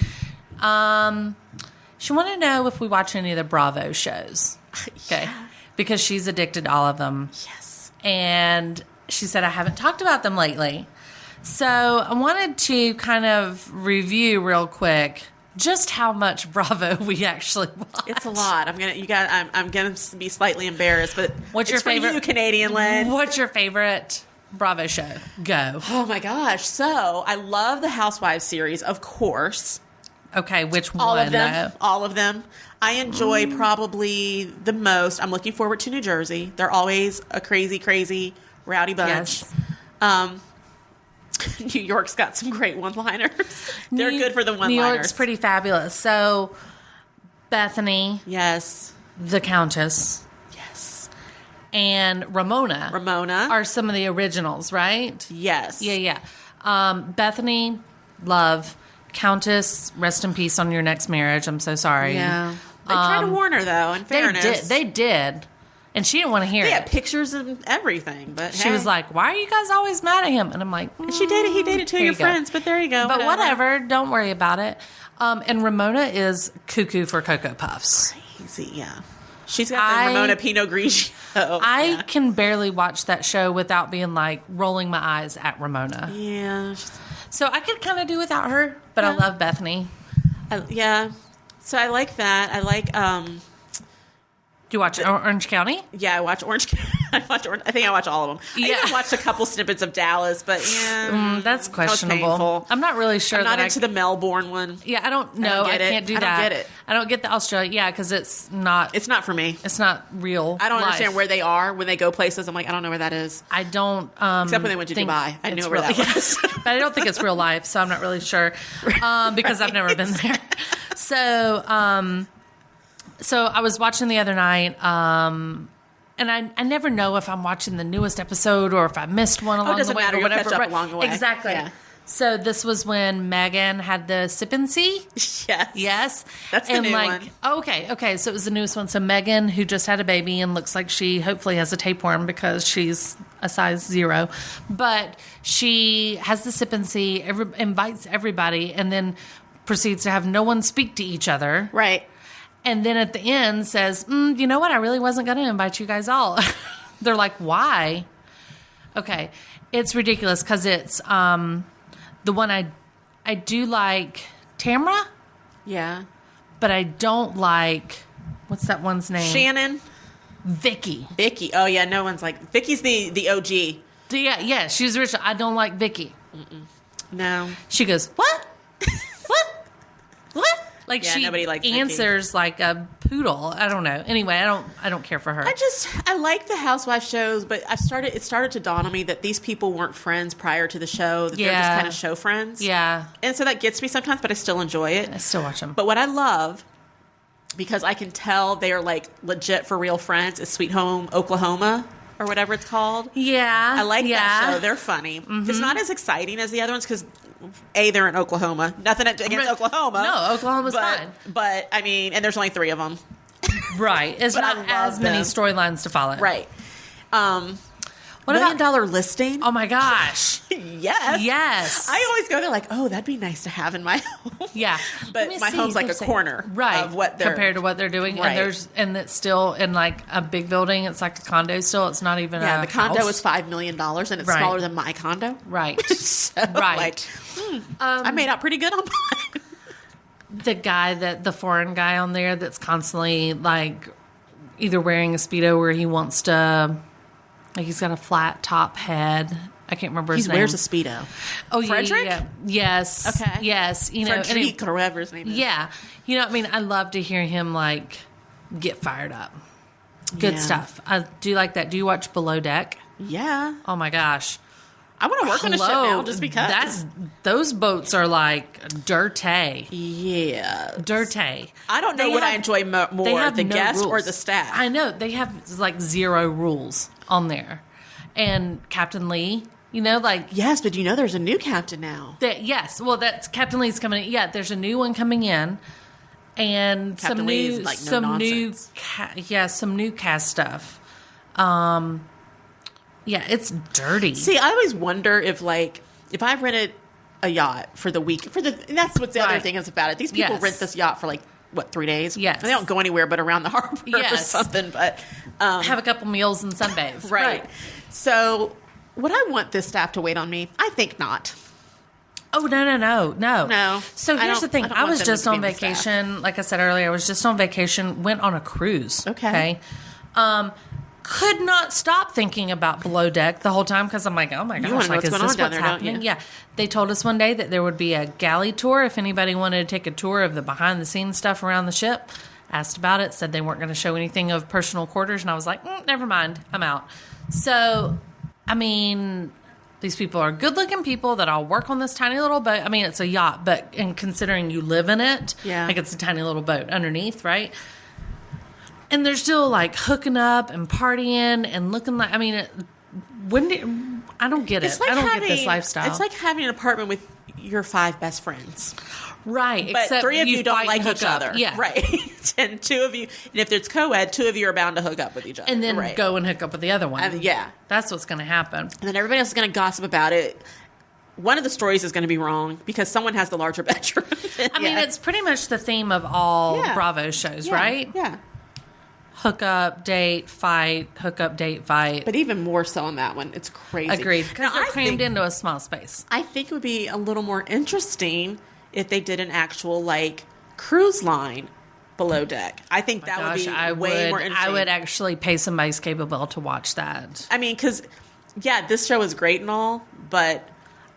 She wanted to know if we watch any of the Bravo shows. Okay. Yeah. Because she's addicted to all of them. Yes. And she said I haven't talked about them lately. So I wanted to kind of review real quick just how much Bravo we actually watch. It's a lot. I'm gonna be slightly embarrassed, but what's your favorite? You, Canadian Lynn. What's your favorite Bravo show? Go. Oh my gosh! So I love the Housewives series, of course. Okay, which one? All of them. Though? All of them. I enjoy probably the most. I'm looking forward to New Jersey. They're always a crazy, crazy, rowdy bunch. Yes. New York's got some great one-liners. They're good for the one-liners. New York's pretty fabulous. So, Bethany. Yes. The Countess. Yes. And Ramona. Are some of the originals, right? Yes. Yeah. Bethany, love. Countess, rest in peace on your next marriage. I'm so sorry. Yeah. They tried to warn her, though, in fairness. They did. And she didn't want to hear it. They had pictures and everything, but she was like, "Why are you guys always mad at him?" And I'm like, he dated two of your friends, but there you go. But whatever, don't worry about it. And Ramona is cuckoo for Cocoa Puffs. Crazy, yeah. She's got the Ramona Pinot Grigio. I can barely watch that show without being like rolling my eyes at Ramona. Yeah. So I could kind of do without her, but I love Bethany. Yeah. So I like that. I like. Do you watch Orange County? Yeah, I watch Orange County. I think I watch all of them. I even watched a couple snippets of Dallas, but that's questionable. I'm not really sure. I'm not into the Melbourne one. Yeah, I don't know. I can't do that. I don't get it. I don't get the Australia. Yeah, because it's not. It's not for me. It's not real. I don't understand where they are when they go places. I'm like, I don't know where that is. I don't. Except when they went to Dubai, I knew where that was. But I don't think it's real life, so I'm not really sure because I've never been there. So I was watching the other night, and I never know if I'm watching the newest episode or if I missed one along the way or whatever. You'll catch up along the way. Exactly. Yeah. So this was when Megan had the sip and see. Yes. That's the new one. Okay. So it was the newest one. So Megan, who just had a baby and looks like she hopefully has a tapeworm because she's a size 0, but she has the sip and see, invites everybody, and then proceeds to have no one speak to each other. Right. And then at the end says, you know what? I really wasn't going to invite you guys all. They're like, why? Okay. It's ridiculous because it's the one I do like Tamra. Yeah. But I don't like, what's that one's name? Shannon. Vicky. Oh, yeah. No one's like, Vicky's the OG. Yeah, she's rich. I don't like Vicky. No. She goes, what? What? Like Yeah, she nobody likes answers like a poodle. I don't know. Anyway, I don't care for her. I like the housewife shows, but it started to dawn on me that these people weren't friends prior to the show. That they're just kind of show friends. Yeah. And so that gets me sometimes, but I still enjoy it. I still watch them. But what I love, because I can tell they are like legit for real friends, is Sweet Home Oklahoma or whatever it's called. Yeah. I like that show. They're funny. It's not as exciting as the other ones because they're in Oklahoma. Nothing against Oklahoma. No, Oklahoma's fine. But I mean, and there's only 3 of them. Right. It's But I not love as many them. storylines to follow. Right. What $1 about million listing? Oh my gosh. Yes. Yes. I always go there like, oh, that'd be nice to have in my home. Yeah. But my home's like a corner of what they're... compared to what they're doing. Right. And it's still in like a big building. It's like a condo still. It's not even Yeah, a the condo house. is $5 million and it's Right. smaller than my condo. Right. So, Right. like, I made out pretty good on mine. The foreign guy on there that's constantly like either wearing a Speedo or he wants to, like he's got a flat top head. I can't remember his He name. wears a Speedo. Oh, Frederick? Yeah. Yes. Okay. Yes. You know, Frederick or whatever his name is. yeah. You know, I mean, I love to hear him like get fired up. Good Yeah. stuff. I do like that. Do you watch Below Deck? Yeah. Oh my gosh. I want to work on a ship now just because. Those boats are like dirty. Yeah. Dirty. I don't know They what I have- enjoy They more, have the no guests or rules. the staff. I know. They have like 0 rules on there. And Captain Lee, you know, like Yes, but you know there's a new captain now. yes. Well, that's Captain Lee's coming in. Yeah, there's a new one coming in. And Captain some Lee is new, like no some new, nonsense. some new cast stuff. Yeah, it's dirty. See, I always wonder if I rented a yacht for the week and that's what's the other Right. thing is about it. These people Yes. rent this yacht for 3 days? Yes. And they don't go anywhere but around the harbor or Yes. something. But Have a couple meals and sunbathe. right. So would I want this staff to wait on me? I think not. Oh, no. So I here's the don't- thing. I don't I want was them just to be on the staff. vacation. Like I said earlier, I was just on vacation, went on a cruise. Okay. Could not stop thinking about Below Deck the whole time because I'm like, oh my gosh, wanna know like, what's is going this on down what's there, don't happening? you? Yeah. They told us one day that there would be a galley tour if anybody wanted to take a tour of the behind the scenes stuff around the ship. Asked about it, said they weren't going to show anything of personal quarters, and I was like, never mind, I'm out. So, I mean, these people are good-looking people that all work on this tiny little boat. I mean, it's a yacht, but in considering you live in it, Yeah. like it's a tiny little boat underneath, right? And they're still like hooking up and partying and looking like. I mean, I don't get it. I don't get this lifestyle. It's like having an apartment with your 5 best friends. right, But except 3 of you don't fight like and hook each up. other. Yeah, Right. And 2 of you, and if it's co-ed, 2 of you are bound to hook up with each other. and then right. go and hook up with the other one. I mean, yeah. That's what's going to happen. And then everybody else is going to gossip about it. One of the stories is going to be wrong because someone has the larger bedroom. I mean, it's pretty much the theme of all Yeah. Bravo shows, Yeah, right? Yeah. Hook up, date, fight. Hook up, date, fight. But even more so on that one. It's crazy. Agreed, because Now, they're I crammed think- into a small space. I think it would be a little more interesting if they did an actual cruise line Below Deck. I think that would be way more interesting. I would actually pay somebody's capable to watch that. I mean, because this show is great and all, but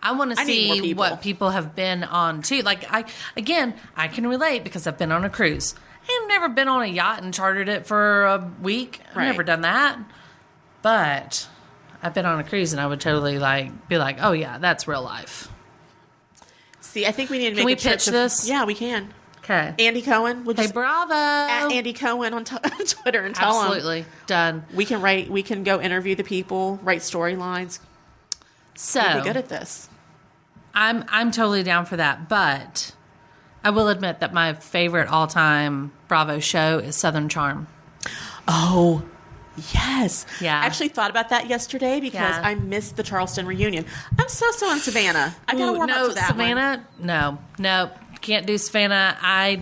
I want to I need more see people. what people have been on too. Like I can relate because I've been on a cruise. I've never been on a yacht and chartered it for a week. I've Right. never done that. But I've been on a cruise and I would totally be like, oh yeah, that's real life. see, I think we need to Can make we a trip pitch to- this? Yeah, we can. Okay. Andy Cohen. We'll Hey, just Bravo. at Andy Cohen on Twitter and tell him. Absolutely. Done. We can go interview the people, write storylines. So We'll be good at this. I'm totally down for that, but I will admit that my favorite all-time Bravo show is Southern Charm. Oh, yes. Yeah. I actually thought about that yesterday because Yeah. I missed the Charleston reunion. I'm so on Savannah. I got to Ooh, warm up to that one. Savannah. No, can't do Savannah. I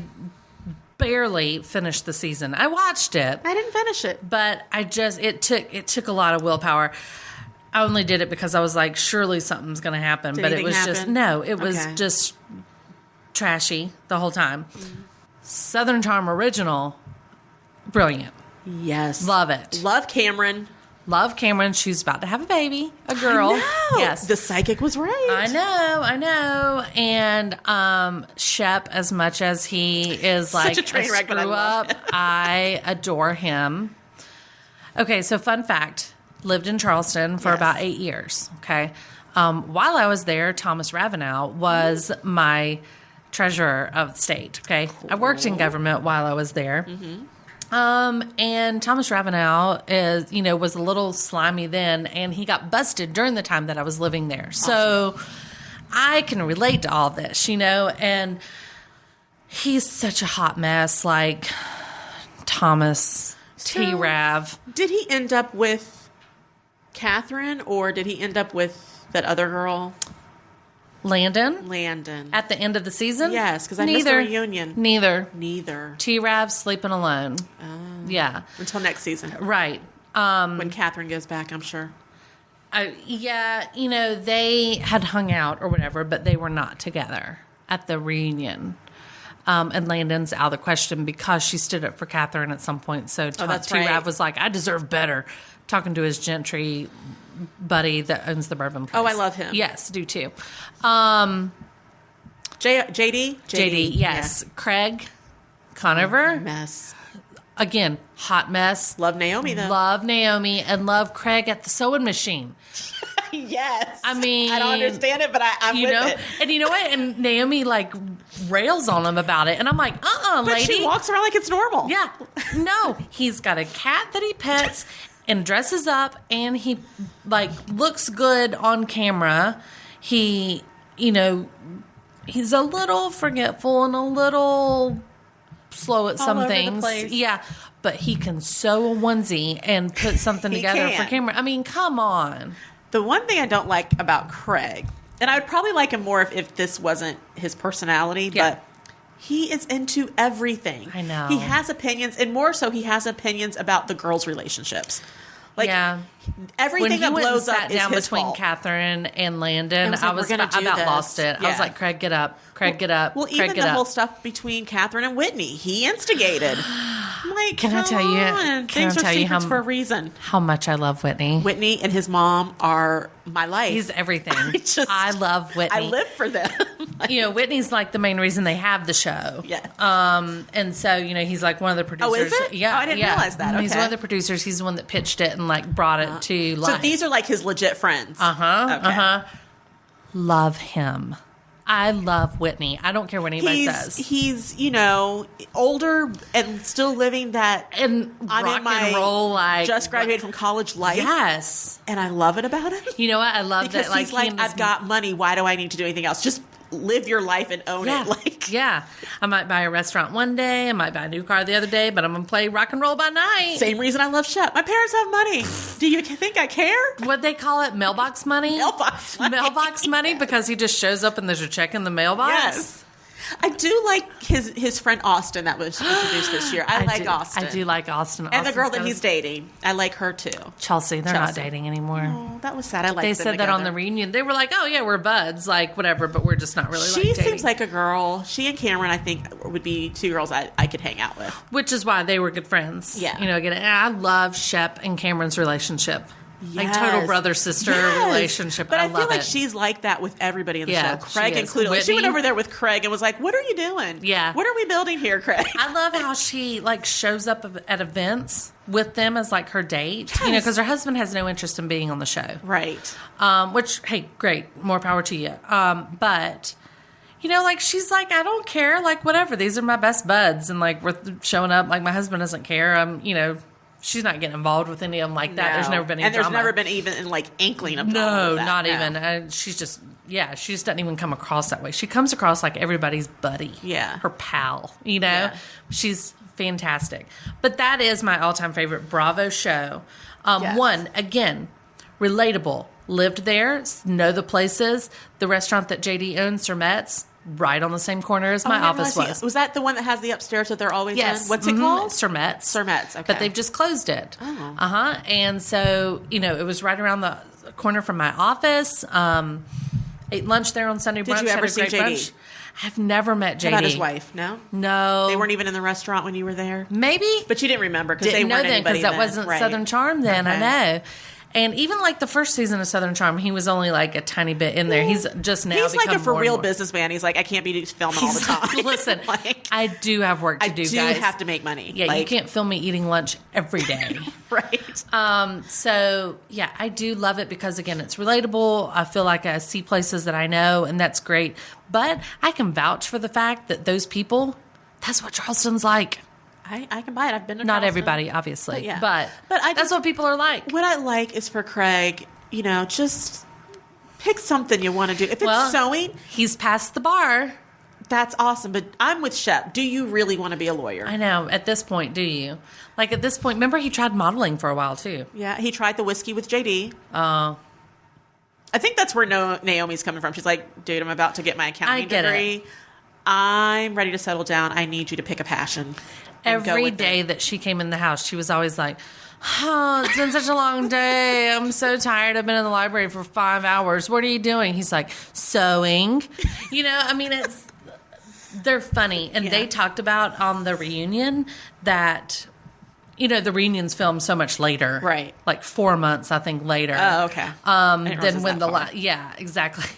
barely finished the season. I watched it, I didn't finish it. but it took a lot of willpower. I only did it because I was like, surely something's going to happen. Did but it anything was happen? it was Okay. just trashy the whole time. Southern Charm original, brilliant. Yes. Love it. Love Cameron. Love Cameron. She's about to have a baby, a girl. I know. Yes. The psychic was right. I know. And Shep, as much as he is Such like a train wreck, but I screw love up, I adore him. Okay, so fun fact. Lived in Charleston for Yes. about 8 years. Okay. While I was there, Thomas Ravenel was my treasurer of the state. Okay. I worked in government while I was there. And Thomas Ravenel was a little slimy then, and he got busted during the time that I was living there. So I can relate to all this, and he's such a hot mess, like Thomas T-Rav. Did he end up with Catherine, or did he end up with that other girl, Landon Landon? at the end of the season? Yes, because I missed the reunion. Neither. T-Rav sleeping alone. Yeah. Until next season, Right. when Catherine goes back, I'm sure. They had hung out or whatever, but they were not together at the reunion. And Landon's out of the question because she stood up for Catherine at some point. So that's T-Rav right. was like, I deserve better. Talking to his gentry buddy that owns the bourbon place. Oh, I love him. Yes, do too. JD? JD, yes. Craig Conover. Mess. Again, hot mess. Love Naomi, though. Love Naomi and love Craig at the sewing machine. Yes. I mean, I don't understand it, but I'm with it. And you know what? And Naomi rails on him about it, and I'm like, But lady. she walks around like it's normal. Yeah, no, he's got a cat that he pets and dresses up, and he looks good on camera. He, he's a little forgetful and a little slow at some over the things. place. Yeah, but he can sew a onesie and put something He together can. for camera. I mean, come on. The one thing I don't like about Craig, and I would probably like him more if this wasn't his personality, Yeah. but he is into everything. I know. He has opinions, and more so, he has opinions about the girls' relationships. Yeah. Everything When he that went and blows sat up is down his between fault. Catherine and Landon, I was like, we're gonna I do about this. lost it. I was Yeah. like, Craig, get up. Craig, get up. Well, Craig, even get the up. whole stuff between Catherine and Whitney, he instigated. I'm like, Can I tell you- on. can I Things are tell you secrets how- for a reason. How much I love Whitney. Whitney and his mom are my life. He's everything. I I love Whitney. I live for them. Whitney's like the main reason they have the show. Yes. And so, he's like one of the producers. Oh, is it? Yeah. Oh, I didn't yeah. realize that. He's Okay. one of the producers. He's the one that pitched it and brought it to life. So these are like his legit friends. Uh-huh. Love him. I love Whitney. I don't care what anybody says. He's older and still living that. And I'm rock in my and roll, just graduated from college life. Yes. And I love it about him. You know what? I love Because that. he's he like, and his- I've got money. Why do I need to do anything else? Just live your life and own Yeah. it. Yeah. I might buy a restaurant one day. I might buy a new car the other day, but I'm going to play rock and roll by night. Same reason I love Shep. My parents have money. Do you think I care? What they call it? Mailbox money? Mailbox money. Mailbox money because he just shows up and there's a check in the mailbox? Yes. I do like his friend Austin that was introduced this year. I like Austin. I do like Austin. And the girl Austin's that got he's dating. I like her too. Chelsea. They're not Chelsea. dating anymore. Oh, that was sad. I like They them said that on the together. reunion. They were like, oh, yeah, we're buds. Whatever, but we're just not really She dating. seems like a girl. She and Cameron, I think, would be two girls I could hang out with. Which is why they were good friends. Yeah. Again, and I love Shep and Cameron's relationship. Like total Yes. brother-sister Yes. relationship. But I, love feel like it. she's like that with everybody in the Yeah, show. Craig she is. included. Like, she went Whitney? over there with Craig and was like, what are you doing? Yeah. What are we building here, Craig? I love how she shows up at events with them as her date. Yes. Because her husband has no interest in being on the show. Right. Which, hey, great, more power to you. But she's like, I don't care, whatever. These are my best buds, and we're showing up. My husband doesn't care. She's not getting involved with any of them like that. There's No. never been any and there's drama. never been even inkling of No, all of that. not No. even. She's just, she just doesn't even come across that way. She comes across like everybody's buddy. Yeah. Her pal, Yeah. She's fantastic. But that is my all-time favorite Bravo show. Yes. One, again, relatable. Lived there, know the places. The restaurant that JD owns, Sir Met's, right on the same corner as my office was. Was that the one that has the upstairs that they're always Yes. in? What's it called? Sir Metz. Sir Metz, okay. But they've just closed it. Oh. And so, it was right around the corner from my office. Ate lunch there on Sunday brunch. Did you ever had a see great JD? brunch. I've never met JD. What about his wife? No? No. They weren't even in the restaurant when you were there? Maybe. But you didn't remember because they Didn't know weren't then anybody because that then. wasn't Right. Southern Charm then. Okay. I know. And even like the first season of Southern Charm, he was only like a tiny bit in there. He's just now He's like become a for more real and more. businessman. He's like, I can't be filming all the time. Listen, Like, I do have work to do, I do guys. have to make money. Yeah, you Like, can't film me eating lunch every day. Right. So yeah, I do love it because again, it's relatable. I feel like I see places that I know, and that's great. But I can vouch for the fact that those people, that's what Charleston's like. I can buy it. I've been to Not Charleston. everybody, obviously, Yeah. but I that's just- what people are like. What I like is for Craig, just pick something you want to do. If it's sewing, he's past the bar. that's awesome. But I'm with Shep. Do you really want to be a lawyer? I know. At this point, do you? Like at this point, remember he tried modeling for a while too. Yeah, he tried the whiskey with JD. Oh. I think that's where Naomi's coming from. She's like, dude, I'm about to get my accounting I get degree. it. I'm ready to settle down. I need you to pick a passion. and go Every with day it. that she came in the house, she was always like, oh, it's been such a long day. I'm so tired. I've been in the library for 5 hours. What are you doing? He's like, sewing. They're funny. And they talked about on the reunion that, the reunion's filmed so much later. Right. Like 4 months, I think, later. Oh, okay. I didn't realize it Than was when that far. yeah, exactly.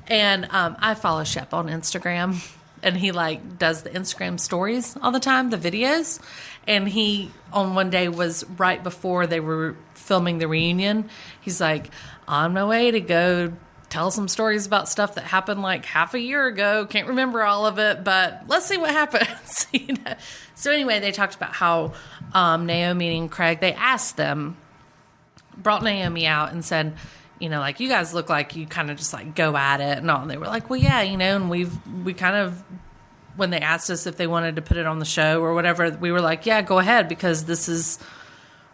And I follow Shep on Instagram, and he does the Instagram stories all the time, the videos. And he on one day was right before they were filming the reunion. He's like, on my way to go tell some stories about stuff that happened like half a year ago. Can't remember all of it, but let's see what happens. So anyway, they talked about how Naomi and Craig, they asked them, brought Naomi out and said, you guys look like you kind of just go at it and all. And they were like, well, yeah, and we kind of, when they asked us if they wanted to put it on the show or whatever, we were like, yeah, go ahead, because this is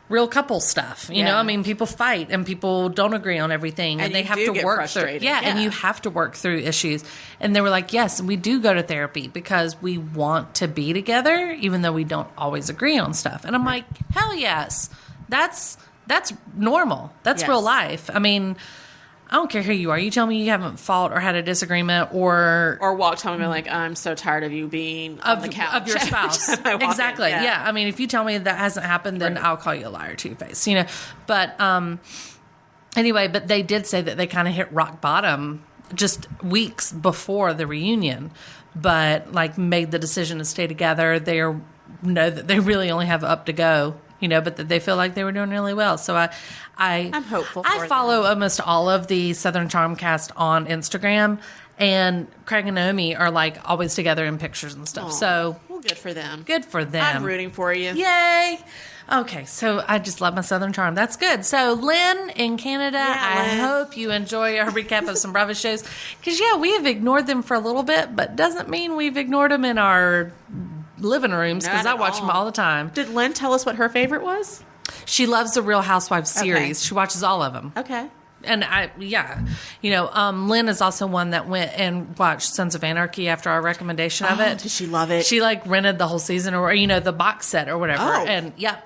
real couple stuff. You know, I mean, people fight and people don't agree on everything, and they have to work through. Yeah, and you have to work through issues. And they were like, yes, we do go to therapy because we want to be together, even though we don't always agree on stuff. And I'm like, hell yes, that's normal. That's real life. I mean, I don't care who you are. You tell me you haven't fought or had a disagreement or walked home and been like, I'm so tired of you being on the couch. Of your spouse. Exactly. Yeah. I mean, if you tell me that hasn't happened, then I'll call you a liar to your face, But anyway, but they did say that they kind of hit rock bottom just weeks before the reunion, but made the decision to stay together. They know that they really only have up to go. But that they feel like they were doing really well. So I'm hopeful. I follow almost all of the Southern Charm cast on Instagram, and Craig and Naomi are always together in pictures and stuff. Aww. So well, good for them. Good for them. I'm rooting for you. Yay! Okay, so I just love my Southern Charm. That's good. So Lynn in Canada, I hope you enjoy our recap of some Bravo shows, because we have ignored them for a little bit, but doesn't mean we've ignored them in our living rooms, because I watch them all the time. Did Lynn tell us what her favorite was? She loves the Real Housewives series. Okay. She watches all of them. Okay. And Lynn is also one that went and watched Sons of Anarchy after our recommendation of it. Did she love it? She rented the whole season, or the box set or whatever. Oh. And yeah,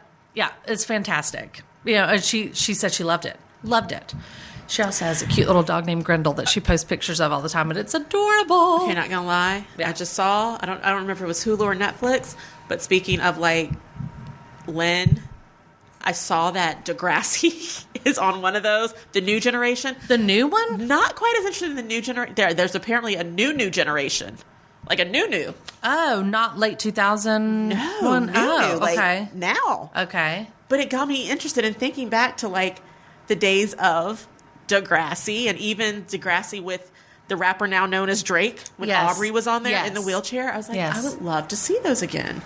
it's fantastic. And she said she loved it. She also has a cute little dog named Grendel that she posts pictures of all the time, and it's adorable. Okay, not gonna lie. Yeah. I just saw. I don't remember if it was Hulu or Netflix. But speaking of Lynn, I saw that Degrassi is on one of those. The new generation. The new one? Not quite as interested in the new generation. There's apparently a new generation, a new. Oh, not late 2000. No, one? new. Okay. Now. Okay. But it got me interested in thinking back to the days of Degrassi, and even Degrassi with the rapper now known as Drake, when Aubrey was on there in the wheelchair. I was like, I would love to see those again.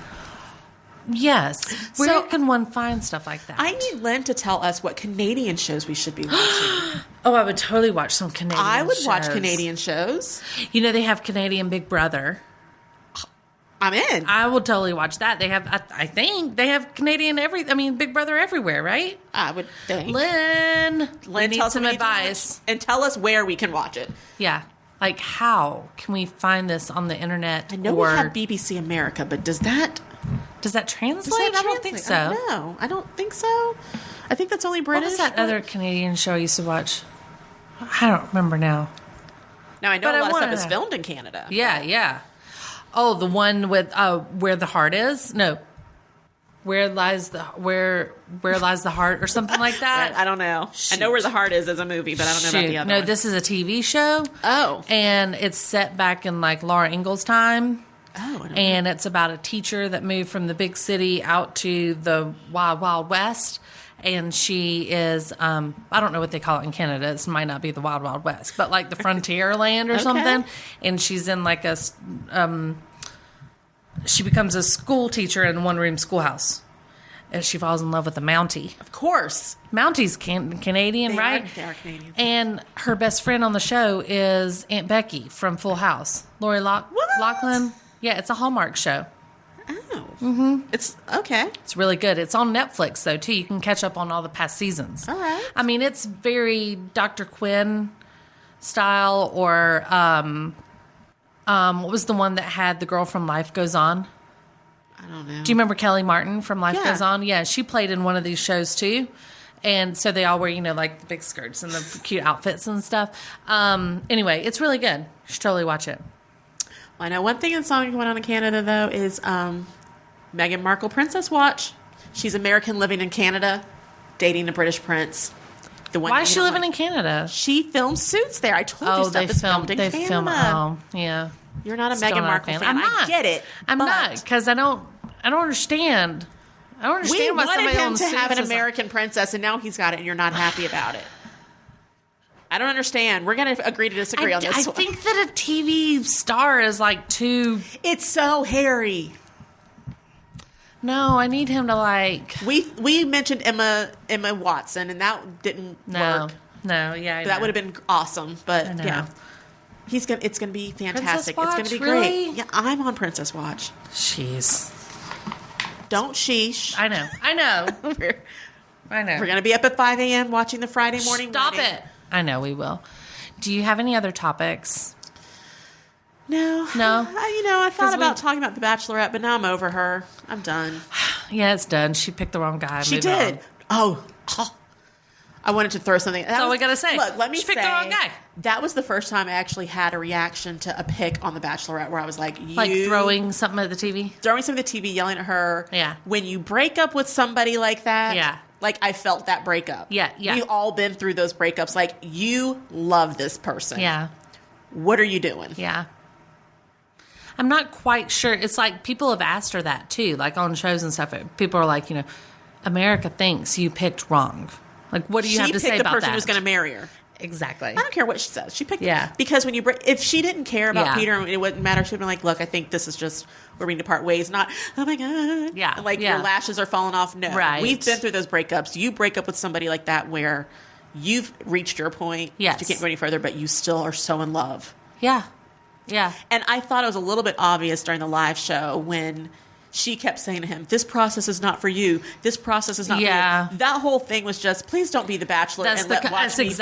Yes. Where can one find stuff like that? I need Lynn to tell us what Canadian shows we should be watching. Oh, I would totally watch some Canadian shows. I would watch Canadian shows. They have Canadian Big Brother. I'm in. I will totally watch that. They have, I think, they have Canadian Big Brother everywhere, right? I would think. Lynn Lynn, need tell us some what we need to advice. watch, and tell us where we can watch it. Yeah. Like, how can we find this on the internet? I know we have BBC America, but does that translate? I don't think so. No, I don't think so. I think that's only British. What was that other Canadian show I used to watch? I don't remember now. Now, I know a lot of stuff is filmed in Canada. Yeah. Oh, the one with Where the Heart Is? No. Where lies the heart or something like that? I don't know. Shoot. I know Where the Heart Is as a movie, but I don't know about the other one. No, this is a TV show. Oh. And it's set back in like Laura Ingalls' time. Oh. And it's about a teacher that moved from the big city out to the wild, wild west. And she is, I don't know what they call it in Canada. It might not be the wild, wild west, but like the frontier land or something. And she's in like a, she becomes a school teacher in a one-room schoolhouse. And she falls in love with a Mountie. Of course. Mounties Canadian, right? They are Canadian. And her best friend on the show is Aunt Becky from Full House. Lori Loughlin. Yeah, it's a Hallmark show. Oh. Mm-hmm. It's okay. It's really good. It's on Netflix, though, too. You can catch up on all the past seasons. All right. I mean, it's very Dr. Quinn style, or what was the one that had the girl from Life Goes On? I don't know. Do you remember Kelly Martin from Life Goes On? Yeah, she played in one of these shows, too. And so they all wear, like the big skirts and the cute outfits and stuff. Anyway, it's really good. You should totally watch it. I know one thing that's going on in Canada, though, is Meghan Markle Princess Watch. She's American living in Canada, dating a British prince. Why is she living in Canada? She films Suits there. I told you stuff is filmed in Canada. Yeah. You're not a Meghan Markle fan. I'm not. I get it. I'm not, because I don't understand. I don't understand why somebody wanted him owns to Suits have an American princess, and now he's got it, and you're not happy about it. I don't understand. We're going to agree to disagree on this. I think that a TV star is like too... It's so hairy. No, I need him to like... We mentioned Emma Watson, and that didn't work. No, yeah, that would have been awesome, but yeah. It's going to be fantastic. It's going to be great. Yeah, I'm on Princess Watch. Jeez. Don't sheesh. I know. I know. We're going to be up at 5 a.m. watching the Friday morning. Stop it. I know we will. Do you have any other topics? No. I thought about talking about The Bachelorette, but now I'm over her. I'm done. Yeah, it's done. She picked the wrong guy. She did. Oh. I wanted to throw something. That's all we got to say. Look, let me say. She picked the wrong guy. That was the first time I actually had a reaction to a pick on The Bachelorette where I was like, throwing something at the TV? Throwing something at the TV, yelling at her. Yeah. When you break up with somebody like that. Yeah. Like, I felt that breakup. Yeah. We've all been through those breakups. Like, you love this person. Yeah. What are you doing? Yeah. I'm not quite sure. It's like people have asked her that, too. Like, on shows and stuff. People are like, America thinks you picked wrong. Like, what do you have to say about that? She picked the person who's going to marry her. Exactly. I don't care what she says. She picked because when you if she didn't care about Peter, it wouldn't matter. She'd been like, look, I think this is just we're going to part ways. Not, oh my God. Yeah. Like your lashes are falling off. No. Right. We've been through those breakups. You break up with somebody like that where you've reached your point. Yes. You can't go any further, but you still are so in love. Yeah. Yeah. And I thought it was a little bit obvious during the live show when she kept saying to him, this process is not for you. This process is not for you. That whole thing was just, please don't be the Bachelor and watch me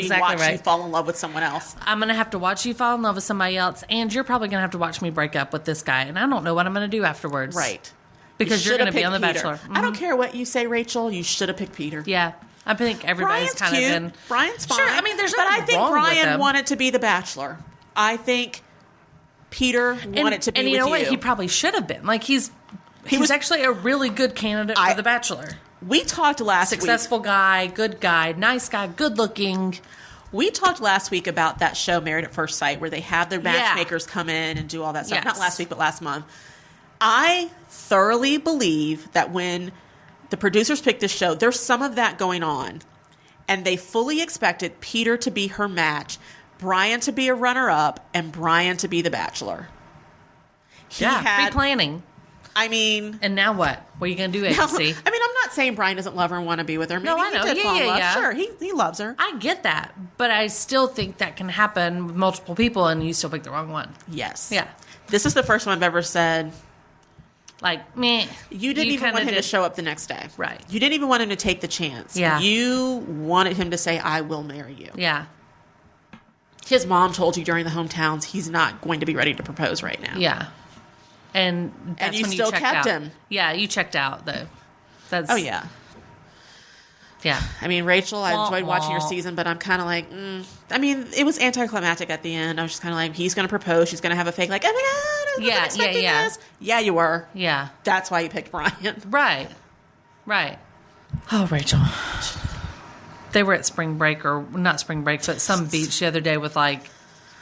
watch you fall in love with someone else. I'm going to have to watch you fall in love with somebody else, and you're probably going to have to watch me break up with this guy, and I don't know what I'm going to do afterwards. Right. Because you're going to be on The Bachelor. Mm-hmm. I don't care what you say, Rachel. You should have picked Peter. Yeah. I think everybody's kind of been... Brian's fine. Sure, I mean, there's nothing wrong with them. But I think Brian wanted to be the Bachelor. I think Peter wanted to be with you. And you know what? He probably should have been. Like, he was actually a really good candidate for The Bachelor. We talked last week. Successful guy, good guy, nice guy, good looking. We talked last week about that show, Married at First Sight, where they have their matchmakers come in and do all that stuff. Yes. Not last week, but last month. I thoroughly believe that when the producers picked this show, there's some of that going on. And they fully expected Peter to be her match, Brian to be a runner-up, and Brian to be the Bachelor. Pre-planning. I mean... And now what? What are you going to do, agency? I'm not saying Brian doesn't love her and want to be with her. Maybe I know. He did fall in love. Sure, he loves her. I get that. But I still think that can happen with multiple people and you still pick the wrong one. Yes. Yeah. This is the first one I've ever said... Like, meh. You didn't even want him to show up the next day. Right. You didn't even want him to take the chance. Yeah. You wanted him to say, I will marry you. Yeah. His mom told you during the hometowns he's not going to be ready to propose right now. Yeah. And that's you when still you checked kept out. him. Yeah, you checked out, though. That's, Oh, yeah. Yeah. I mean, Rachel, I enjoyed watching your Wah-wah. season, but I'm kind of like, I mean, it was anticlimactic at the end. I was just kind of like, he's going to propose. She's going to have a fake, like, oh my God, I wasn't expecting this. Yeah, you were. Yeah. That's why you picked Brian. Right. Right. Oh, Rachel. They were at spring break, or not spring break, but some beach the other day with, like,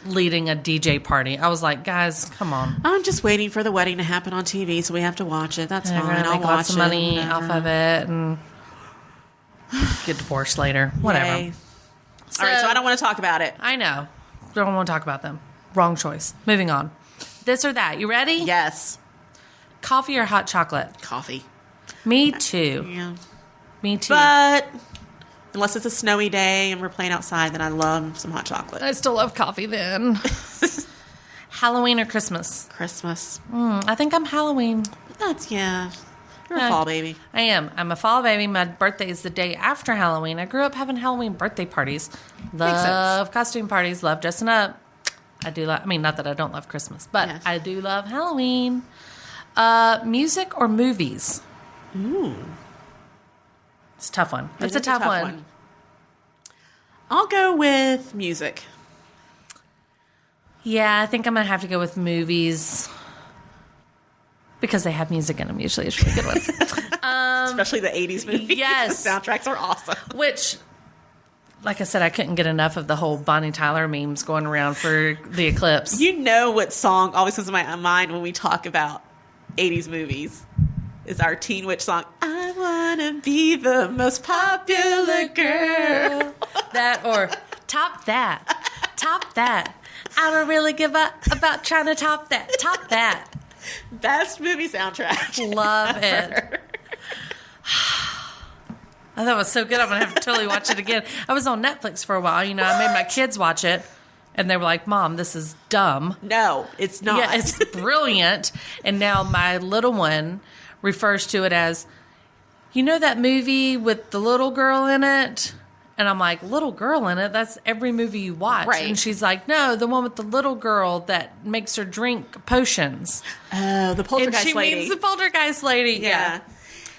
leading a DJ party. I was like, guys, come on. I'm just waiting for the wedding to happen on TV, so we have to watch it. That's They're fine. gonna I'll make watch lots of it. money off of it and get divorced later. Whatever. Yay. All right, so I don't want to talk about it. I know. Don't want to talk about them. Wrong choice. Moving on. This or that. You ready? Yes. Coffee or hot chocolate? Coffee. Me too. Yeah. Me too. But unless it's a snowy day and we're playing outside, then I love some hot chocolate. I still love coffee then. Halloween or Christmas? Christmas. I think I'm Halloween. That's, yeah. You're a No. fall baby. I am. I'm a fall baby. My birthday is the day after Halloween. I grew up having Halloween birthday parties. Love costume parties. Love dressing up. I do love, I mean, not that I don't love Christmas, but Yes. I do love Halloween. Music or movies? It's a tough one. It's a tough one. I'll go with music. Yeah, I think I'm going to have to go with movies because they have music in them. Usually it's really good ones. Especially the 80s movies. yes. The soundtracks are awesome. Which, like I said, I couldn't get enough of the whole Bonnie Tyler memes going around for the Eclipse. You know what song always comes to my mind when we talk about 80s movies? Is our Teen Witch song, I want to be the most popular girl. That or top that. Top that. I don't really give up about trying to top that. Top that. Best movie soundtrack. Love it. I thought it was so good. I'm going to have to totally watch it again. I was on Netflix for a while. You know, I made my kids watch it. And they were like, Mom, this is dumb. No, it's not. Yeah, it's brilliant. And now my little one refers to it as, you know that movie with the little girl in it? And I'm like, little girl in it? That's every movie you watch. Right. And she's like, no, the one with the little girl that makes her drink potions. Oh, the And poltergeist she lady. means the poltergeist lady. Yeah.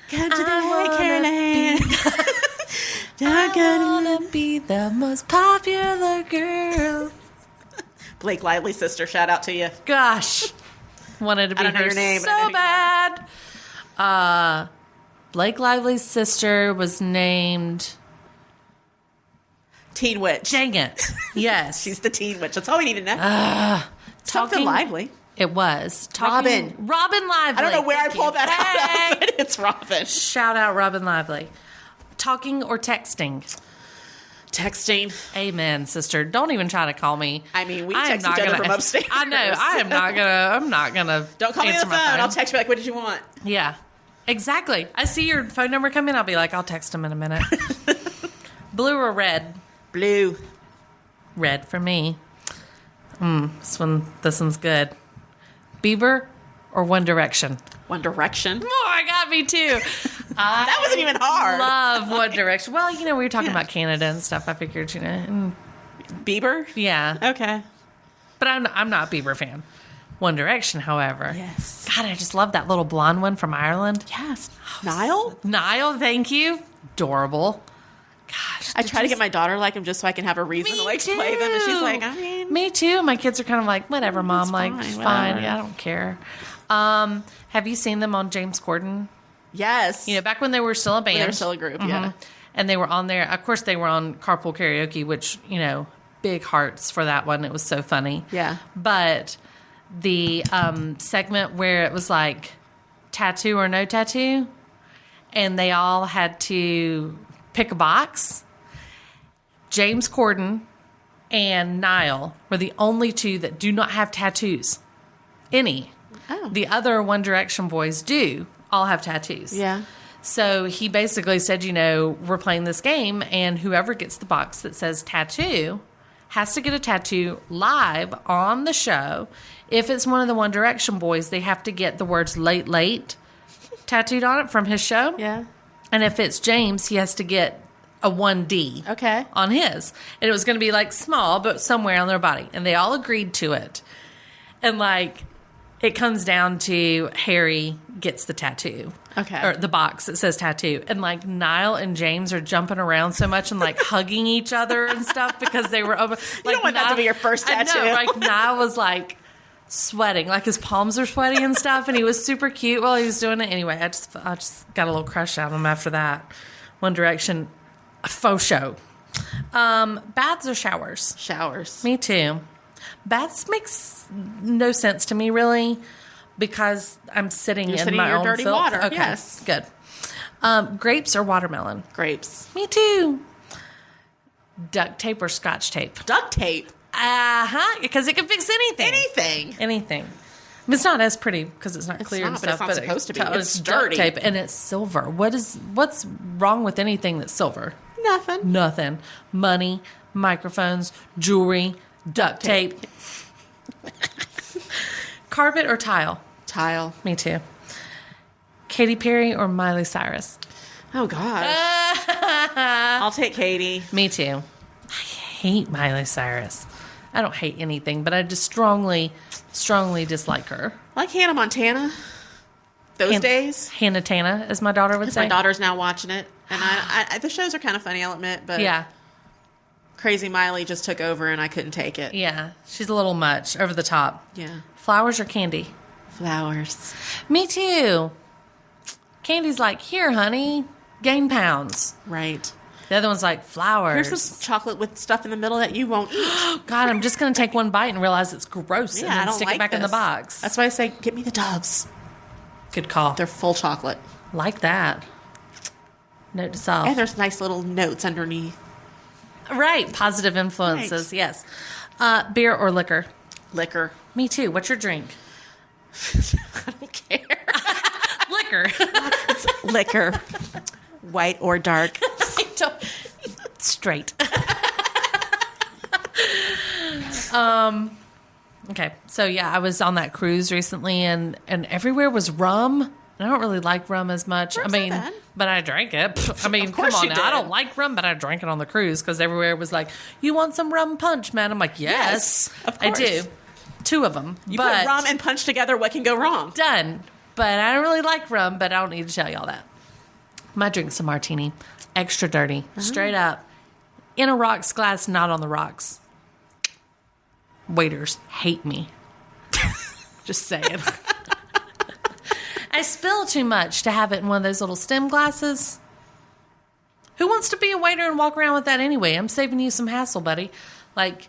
Come to the I Caroline. I want to be the most popular girl. Blake Lively's sister, shout out to you. Gosh. Wanted to be I don't know her your name, but I so know who you bad. Blake Lively's sister was named... Teen Witch. Dang it. Yes. She's the Teen Witch. That's all we need to know. Something talking- lively. It was. Robin. Robin Lively. I don't know where Thank I pulled you. that Hey. out of, but it's Robin. Shout out Robin Lively. Talking or texting? Texting. Amen, sister. Don't even try to call me. I mean, we I am text not each other gonna- from upstairs. I know. I'm not gonna Don't call me on answer the my phone. I'll text you like, what did you want? Yeah. Exactly. I see your phone number come in, I'll be like, I'll text him in a minute. Blue or red? Blue. Red for me. This one's good. Bieber or One Direction? One Direction. Oh, I got me too. That wasn't even hard. Love One Direction. Well, you know, we were talking about Canada and stuff. I figured, you know, Bieber? yeah. Okay. But I'm not a Bieber fan. One Direction, however. Yes. God, I just love that little blonde one from Ireland. Yes. Niall? Niall, thank you. Adorable. Gosh. I try to get my daughter like him just so I can have a reason to like play them. And she's like, I mean. Me too. My kids are kind of like, whatever, Mom. Like, fine, fine. whatever. Yeah, I don't care. Have you seen them on James Corden? Yes. You know, back when they were still a band. They were still a group, yeah. And they were on there. Of course, they were on Carpool Karaoke, which, you know, big hearts for that one. It was so funny. Yeah. But the segment where it was like tattoo or no tattoo, and they all had to pick a box. James Corden and Niall were the only two that do not have tattoos. Any. Oh. The other One Direction boys do all have tattoos. Yeah. So he basically said, you know, we're playing this game, and whoever gets the box that says tattoo has to get a tattoo live on the show. If it's one of the One Direction boys, they have to get the words late, late tattooed on it from his show. Yeah. And if it's James, he has to get a 1D Okay. on his. And it was going to be like small, but somewhere on their body. And they all agreed to it. And like, it comes down to Harry gets the tattoo. Okay. Or the box that says tattoo. And like Niall and James are jumping around so much and like hugging each other and stuff because they were over. You don't want that to be your first tattoo. I know, like Niall was like sweating, like his palms are sweaty and stuff, and he was super cute while he was doing it. Anyway, I just got a little crush on him after that. One Direction, a faux show. Baths or showers? Showers. Me too. Baths makes no sense to me really because I'm sitting You're in sitting my in your own dirty filth. water. Okay, Yes. good. Grapes or watermelon? Grapes. Me too. Duct tape or scotch tape? Duct tape. Because it can fix anything. Anything. I mean, it's not as pretty because it's not clear not, and but it's stuff. not supposed to be. It's duct dirty. tape and it's silver. What's wrong with anything that's silver? Nothing. Nothing. Money, microphones, jewelry, duct tape. Carpet or tile? Tile. Me too. Katy Perry or Miley Cyrus? Oh, gosh. I'll take Katie. Me too. I hate Miley Cyrus. I don't hate anything, but I just strongly dislike her. I like Hannah Montana. Those days. Hannah Tana, as my daughter would say. My daughter's now watching it. And I the shows are kind of funny, I'll admit. But Yeah. Crazy Miley just took over and I couldn't take it. Yeah. She's a little much, over the top. Yeah. Flowers or candy? Flowers. Me too. Candy's like, here, honey, gain pounds. Right. The other one's like, flowers. Here's some chocolate with stuff in the middle that you won't eat. God, I'm just going to take one bite and realize it's gross Yeah, and I then don't stick like it back in the this. box. That's why I say, get me the Doves. Good call. They're full chocolate. Like that. Note to self. And there's nice little notes underneath. Right. Positive influences. Right. Yes. Beer or liquor? Liquor. Me too. What's your drink? I don't care. Liquor. It's liquor. White or dark. Straight. Okay. So yeah, I was on that cruise recently and everywhere was rum. I don't really like rum as much. Rum's I mean, not bad. but I drank it. Pff, I mean, Of course come on you now. I did. don't like rum, but I drank it on the cruise because everywhere was like, you want some rum punch, man? I'm like, yes, of I course. do. 2 of them. You but put rum and punch together, what can go wrong? done. But I don't really like rum, but I don't need to tell y'all that. My drink's a martini. Extra dirty. Straight up. In a rocks glass, not on the rocks. Waiters hate me. Just saying. I spill too much to have it in one of those little stem glasses. Who wants to be a waiter and walk around with that anyway? I'm saving you some hassle, buddy. Like,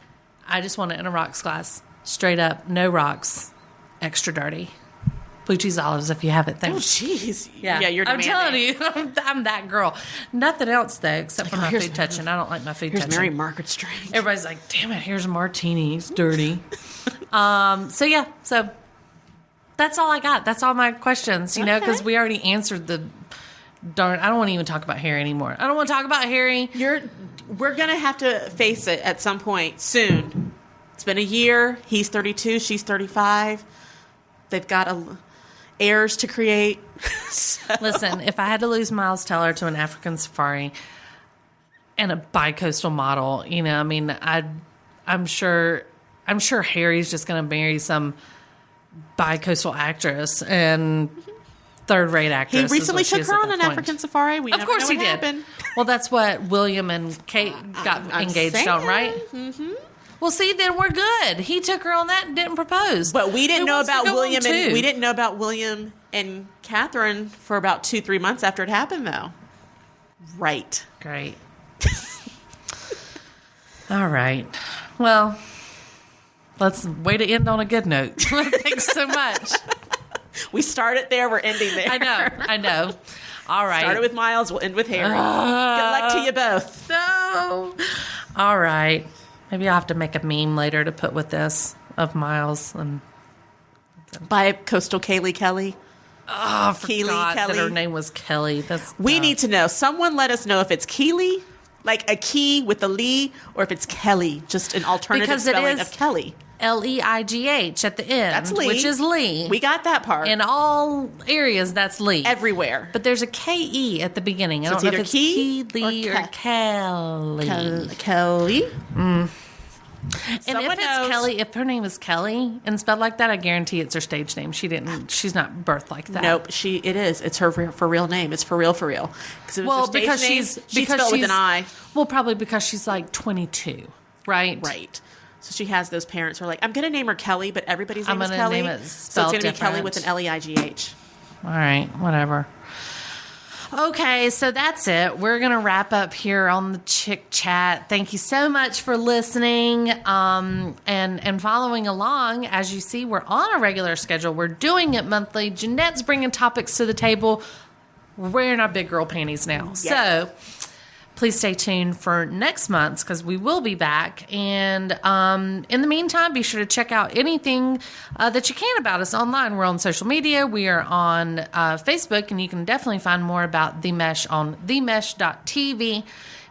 I just want it in a rocks glass. Straight up, no rocks. Extra dirty. Blue cheese olives if you have it there. Oh, jeez. Yeah, you're I'm demanding. telling you, I'm that girl. Nothing else though, except for my here's- food touching. I don't like my food Here's touching. Mary-Margaret's drink. Everybody's like, "Damn it, here's a martini. It's dirty." So that's all I got. That's all my questions. You know, because we already answered the darn. I don't want to even talk about Harry anymore. I don't want to talk about Harry. We're going to have to face it at some point soon. It's been a year. He's 32. She's 35. They've got heirs to create. Listen, if I had to lose Miles Teller to an African safari and a bi-coastal model, you know, I mean, I'm sure Harry's just going to marry some bi-coastal actress and third-rate actress. He is recently what she took is her at on that an point. African safari. We Of never course know he what did. happened. Well, that's what William and Kate got I'm engaged saying. on, right? Mm-hmm. Well, see, then we're good. He took her on that and didn't propose. But we didn't Who know wants to about go on William, and two? we didn't know about William and Catherine for about 2-3 months after it happened, though. Right. Great. All right. Well, let's way to end on a good note. Thanks so much. We started there. We're ending there. I know. All right. Started with Miles. We'll end with Harry. Good luck to you both. No. All right. Maybe I'll have to make a meme later to put with this of Miles and By Coastal Kaylee Kelly. I forgot Keely that Kelly. her name was Kelly. That's We need to know. Someone let us know if it's Keely, like a key with a Lee, or if it's Kelly, just an alternative Because it spelling is- of Kelly. Leigh at the end. That's Lee. Which is Lee. We got that part. In all areas, that's Lee. Everywhere. But there's a K-E at the beginning. I don't know if it's Lee or Kelly. Kelly? And Someone if it's knows. Kelly, if her name is Kelly and spelled like that, I guarantee it's her stage name. She's not birthed like that. Nope, it is. It's her for real name. It's for real. Because Because she's spelled with an I. Well, probably because she's like 22, right? Right. So she has those parents who are like, I'm going to name her Kelly, but everybody's name is gonna Kelly. name it So it's spelled going to be Kelly different. with an Leigh. All right, whatever. Okay, so that's it. We're going to wrap up here on the Chick Chat. Thank you so much for listening and following along. As you see, we're on a regular schedule. We're doing it monthly. Jeanette's bringing topics to the table. We're wearing our big girl panties now. Yes. So please stay tuned for next month's because we will be back. And in the meantime, be sure to check out anything that you can about us online. We're on social media. We are on Facebook, and you can definitely find more about The Mesh on themesh.tv.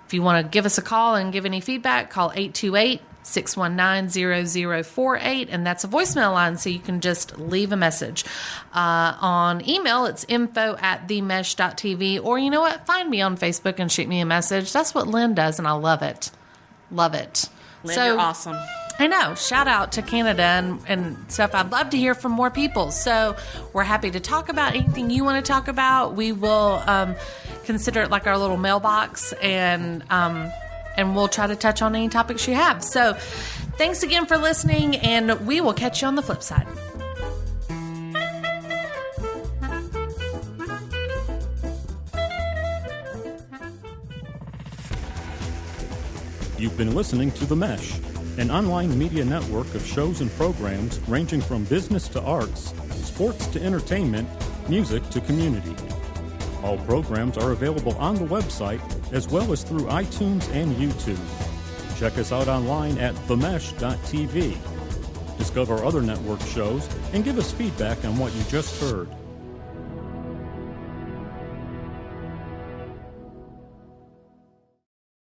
If you want to give us a call and give any feedback, call 828-619-0048, and that's a voicemail line, so you can just leave a message. On email, it's info@themesh.tv, or you know what? Find me on Facebook and shoot me a message. That's what Lynn does, and I love it. Love it. Lynn, you're awesome. I know. Shout out to Canada and stuff. I'd love to hear from more people. So we're happy to talk about anything you want to talk about. We will consider it like our little mailbox, and we'll try to touch on any topics you have. So thanks again for listening, and we will catch you on the flip side. You've been listening to The Mesh, an online media network of shows and programs ranging from business to arts, sports to entertainment, music to community. All programs are available on the website as well as through iTunes and YouTube. Check us out online at themesh.tv. Discover other network shows and give us feedback on what you just heard.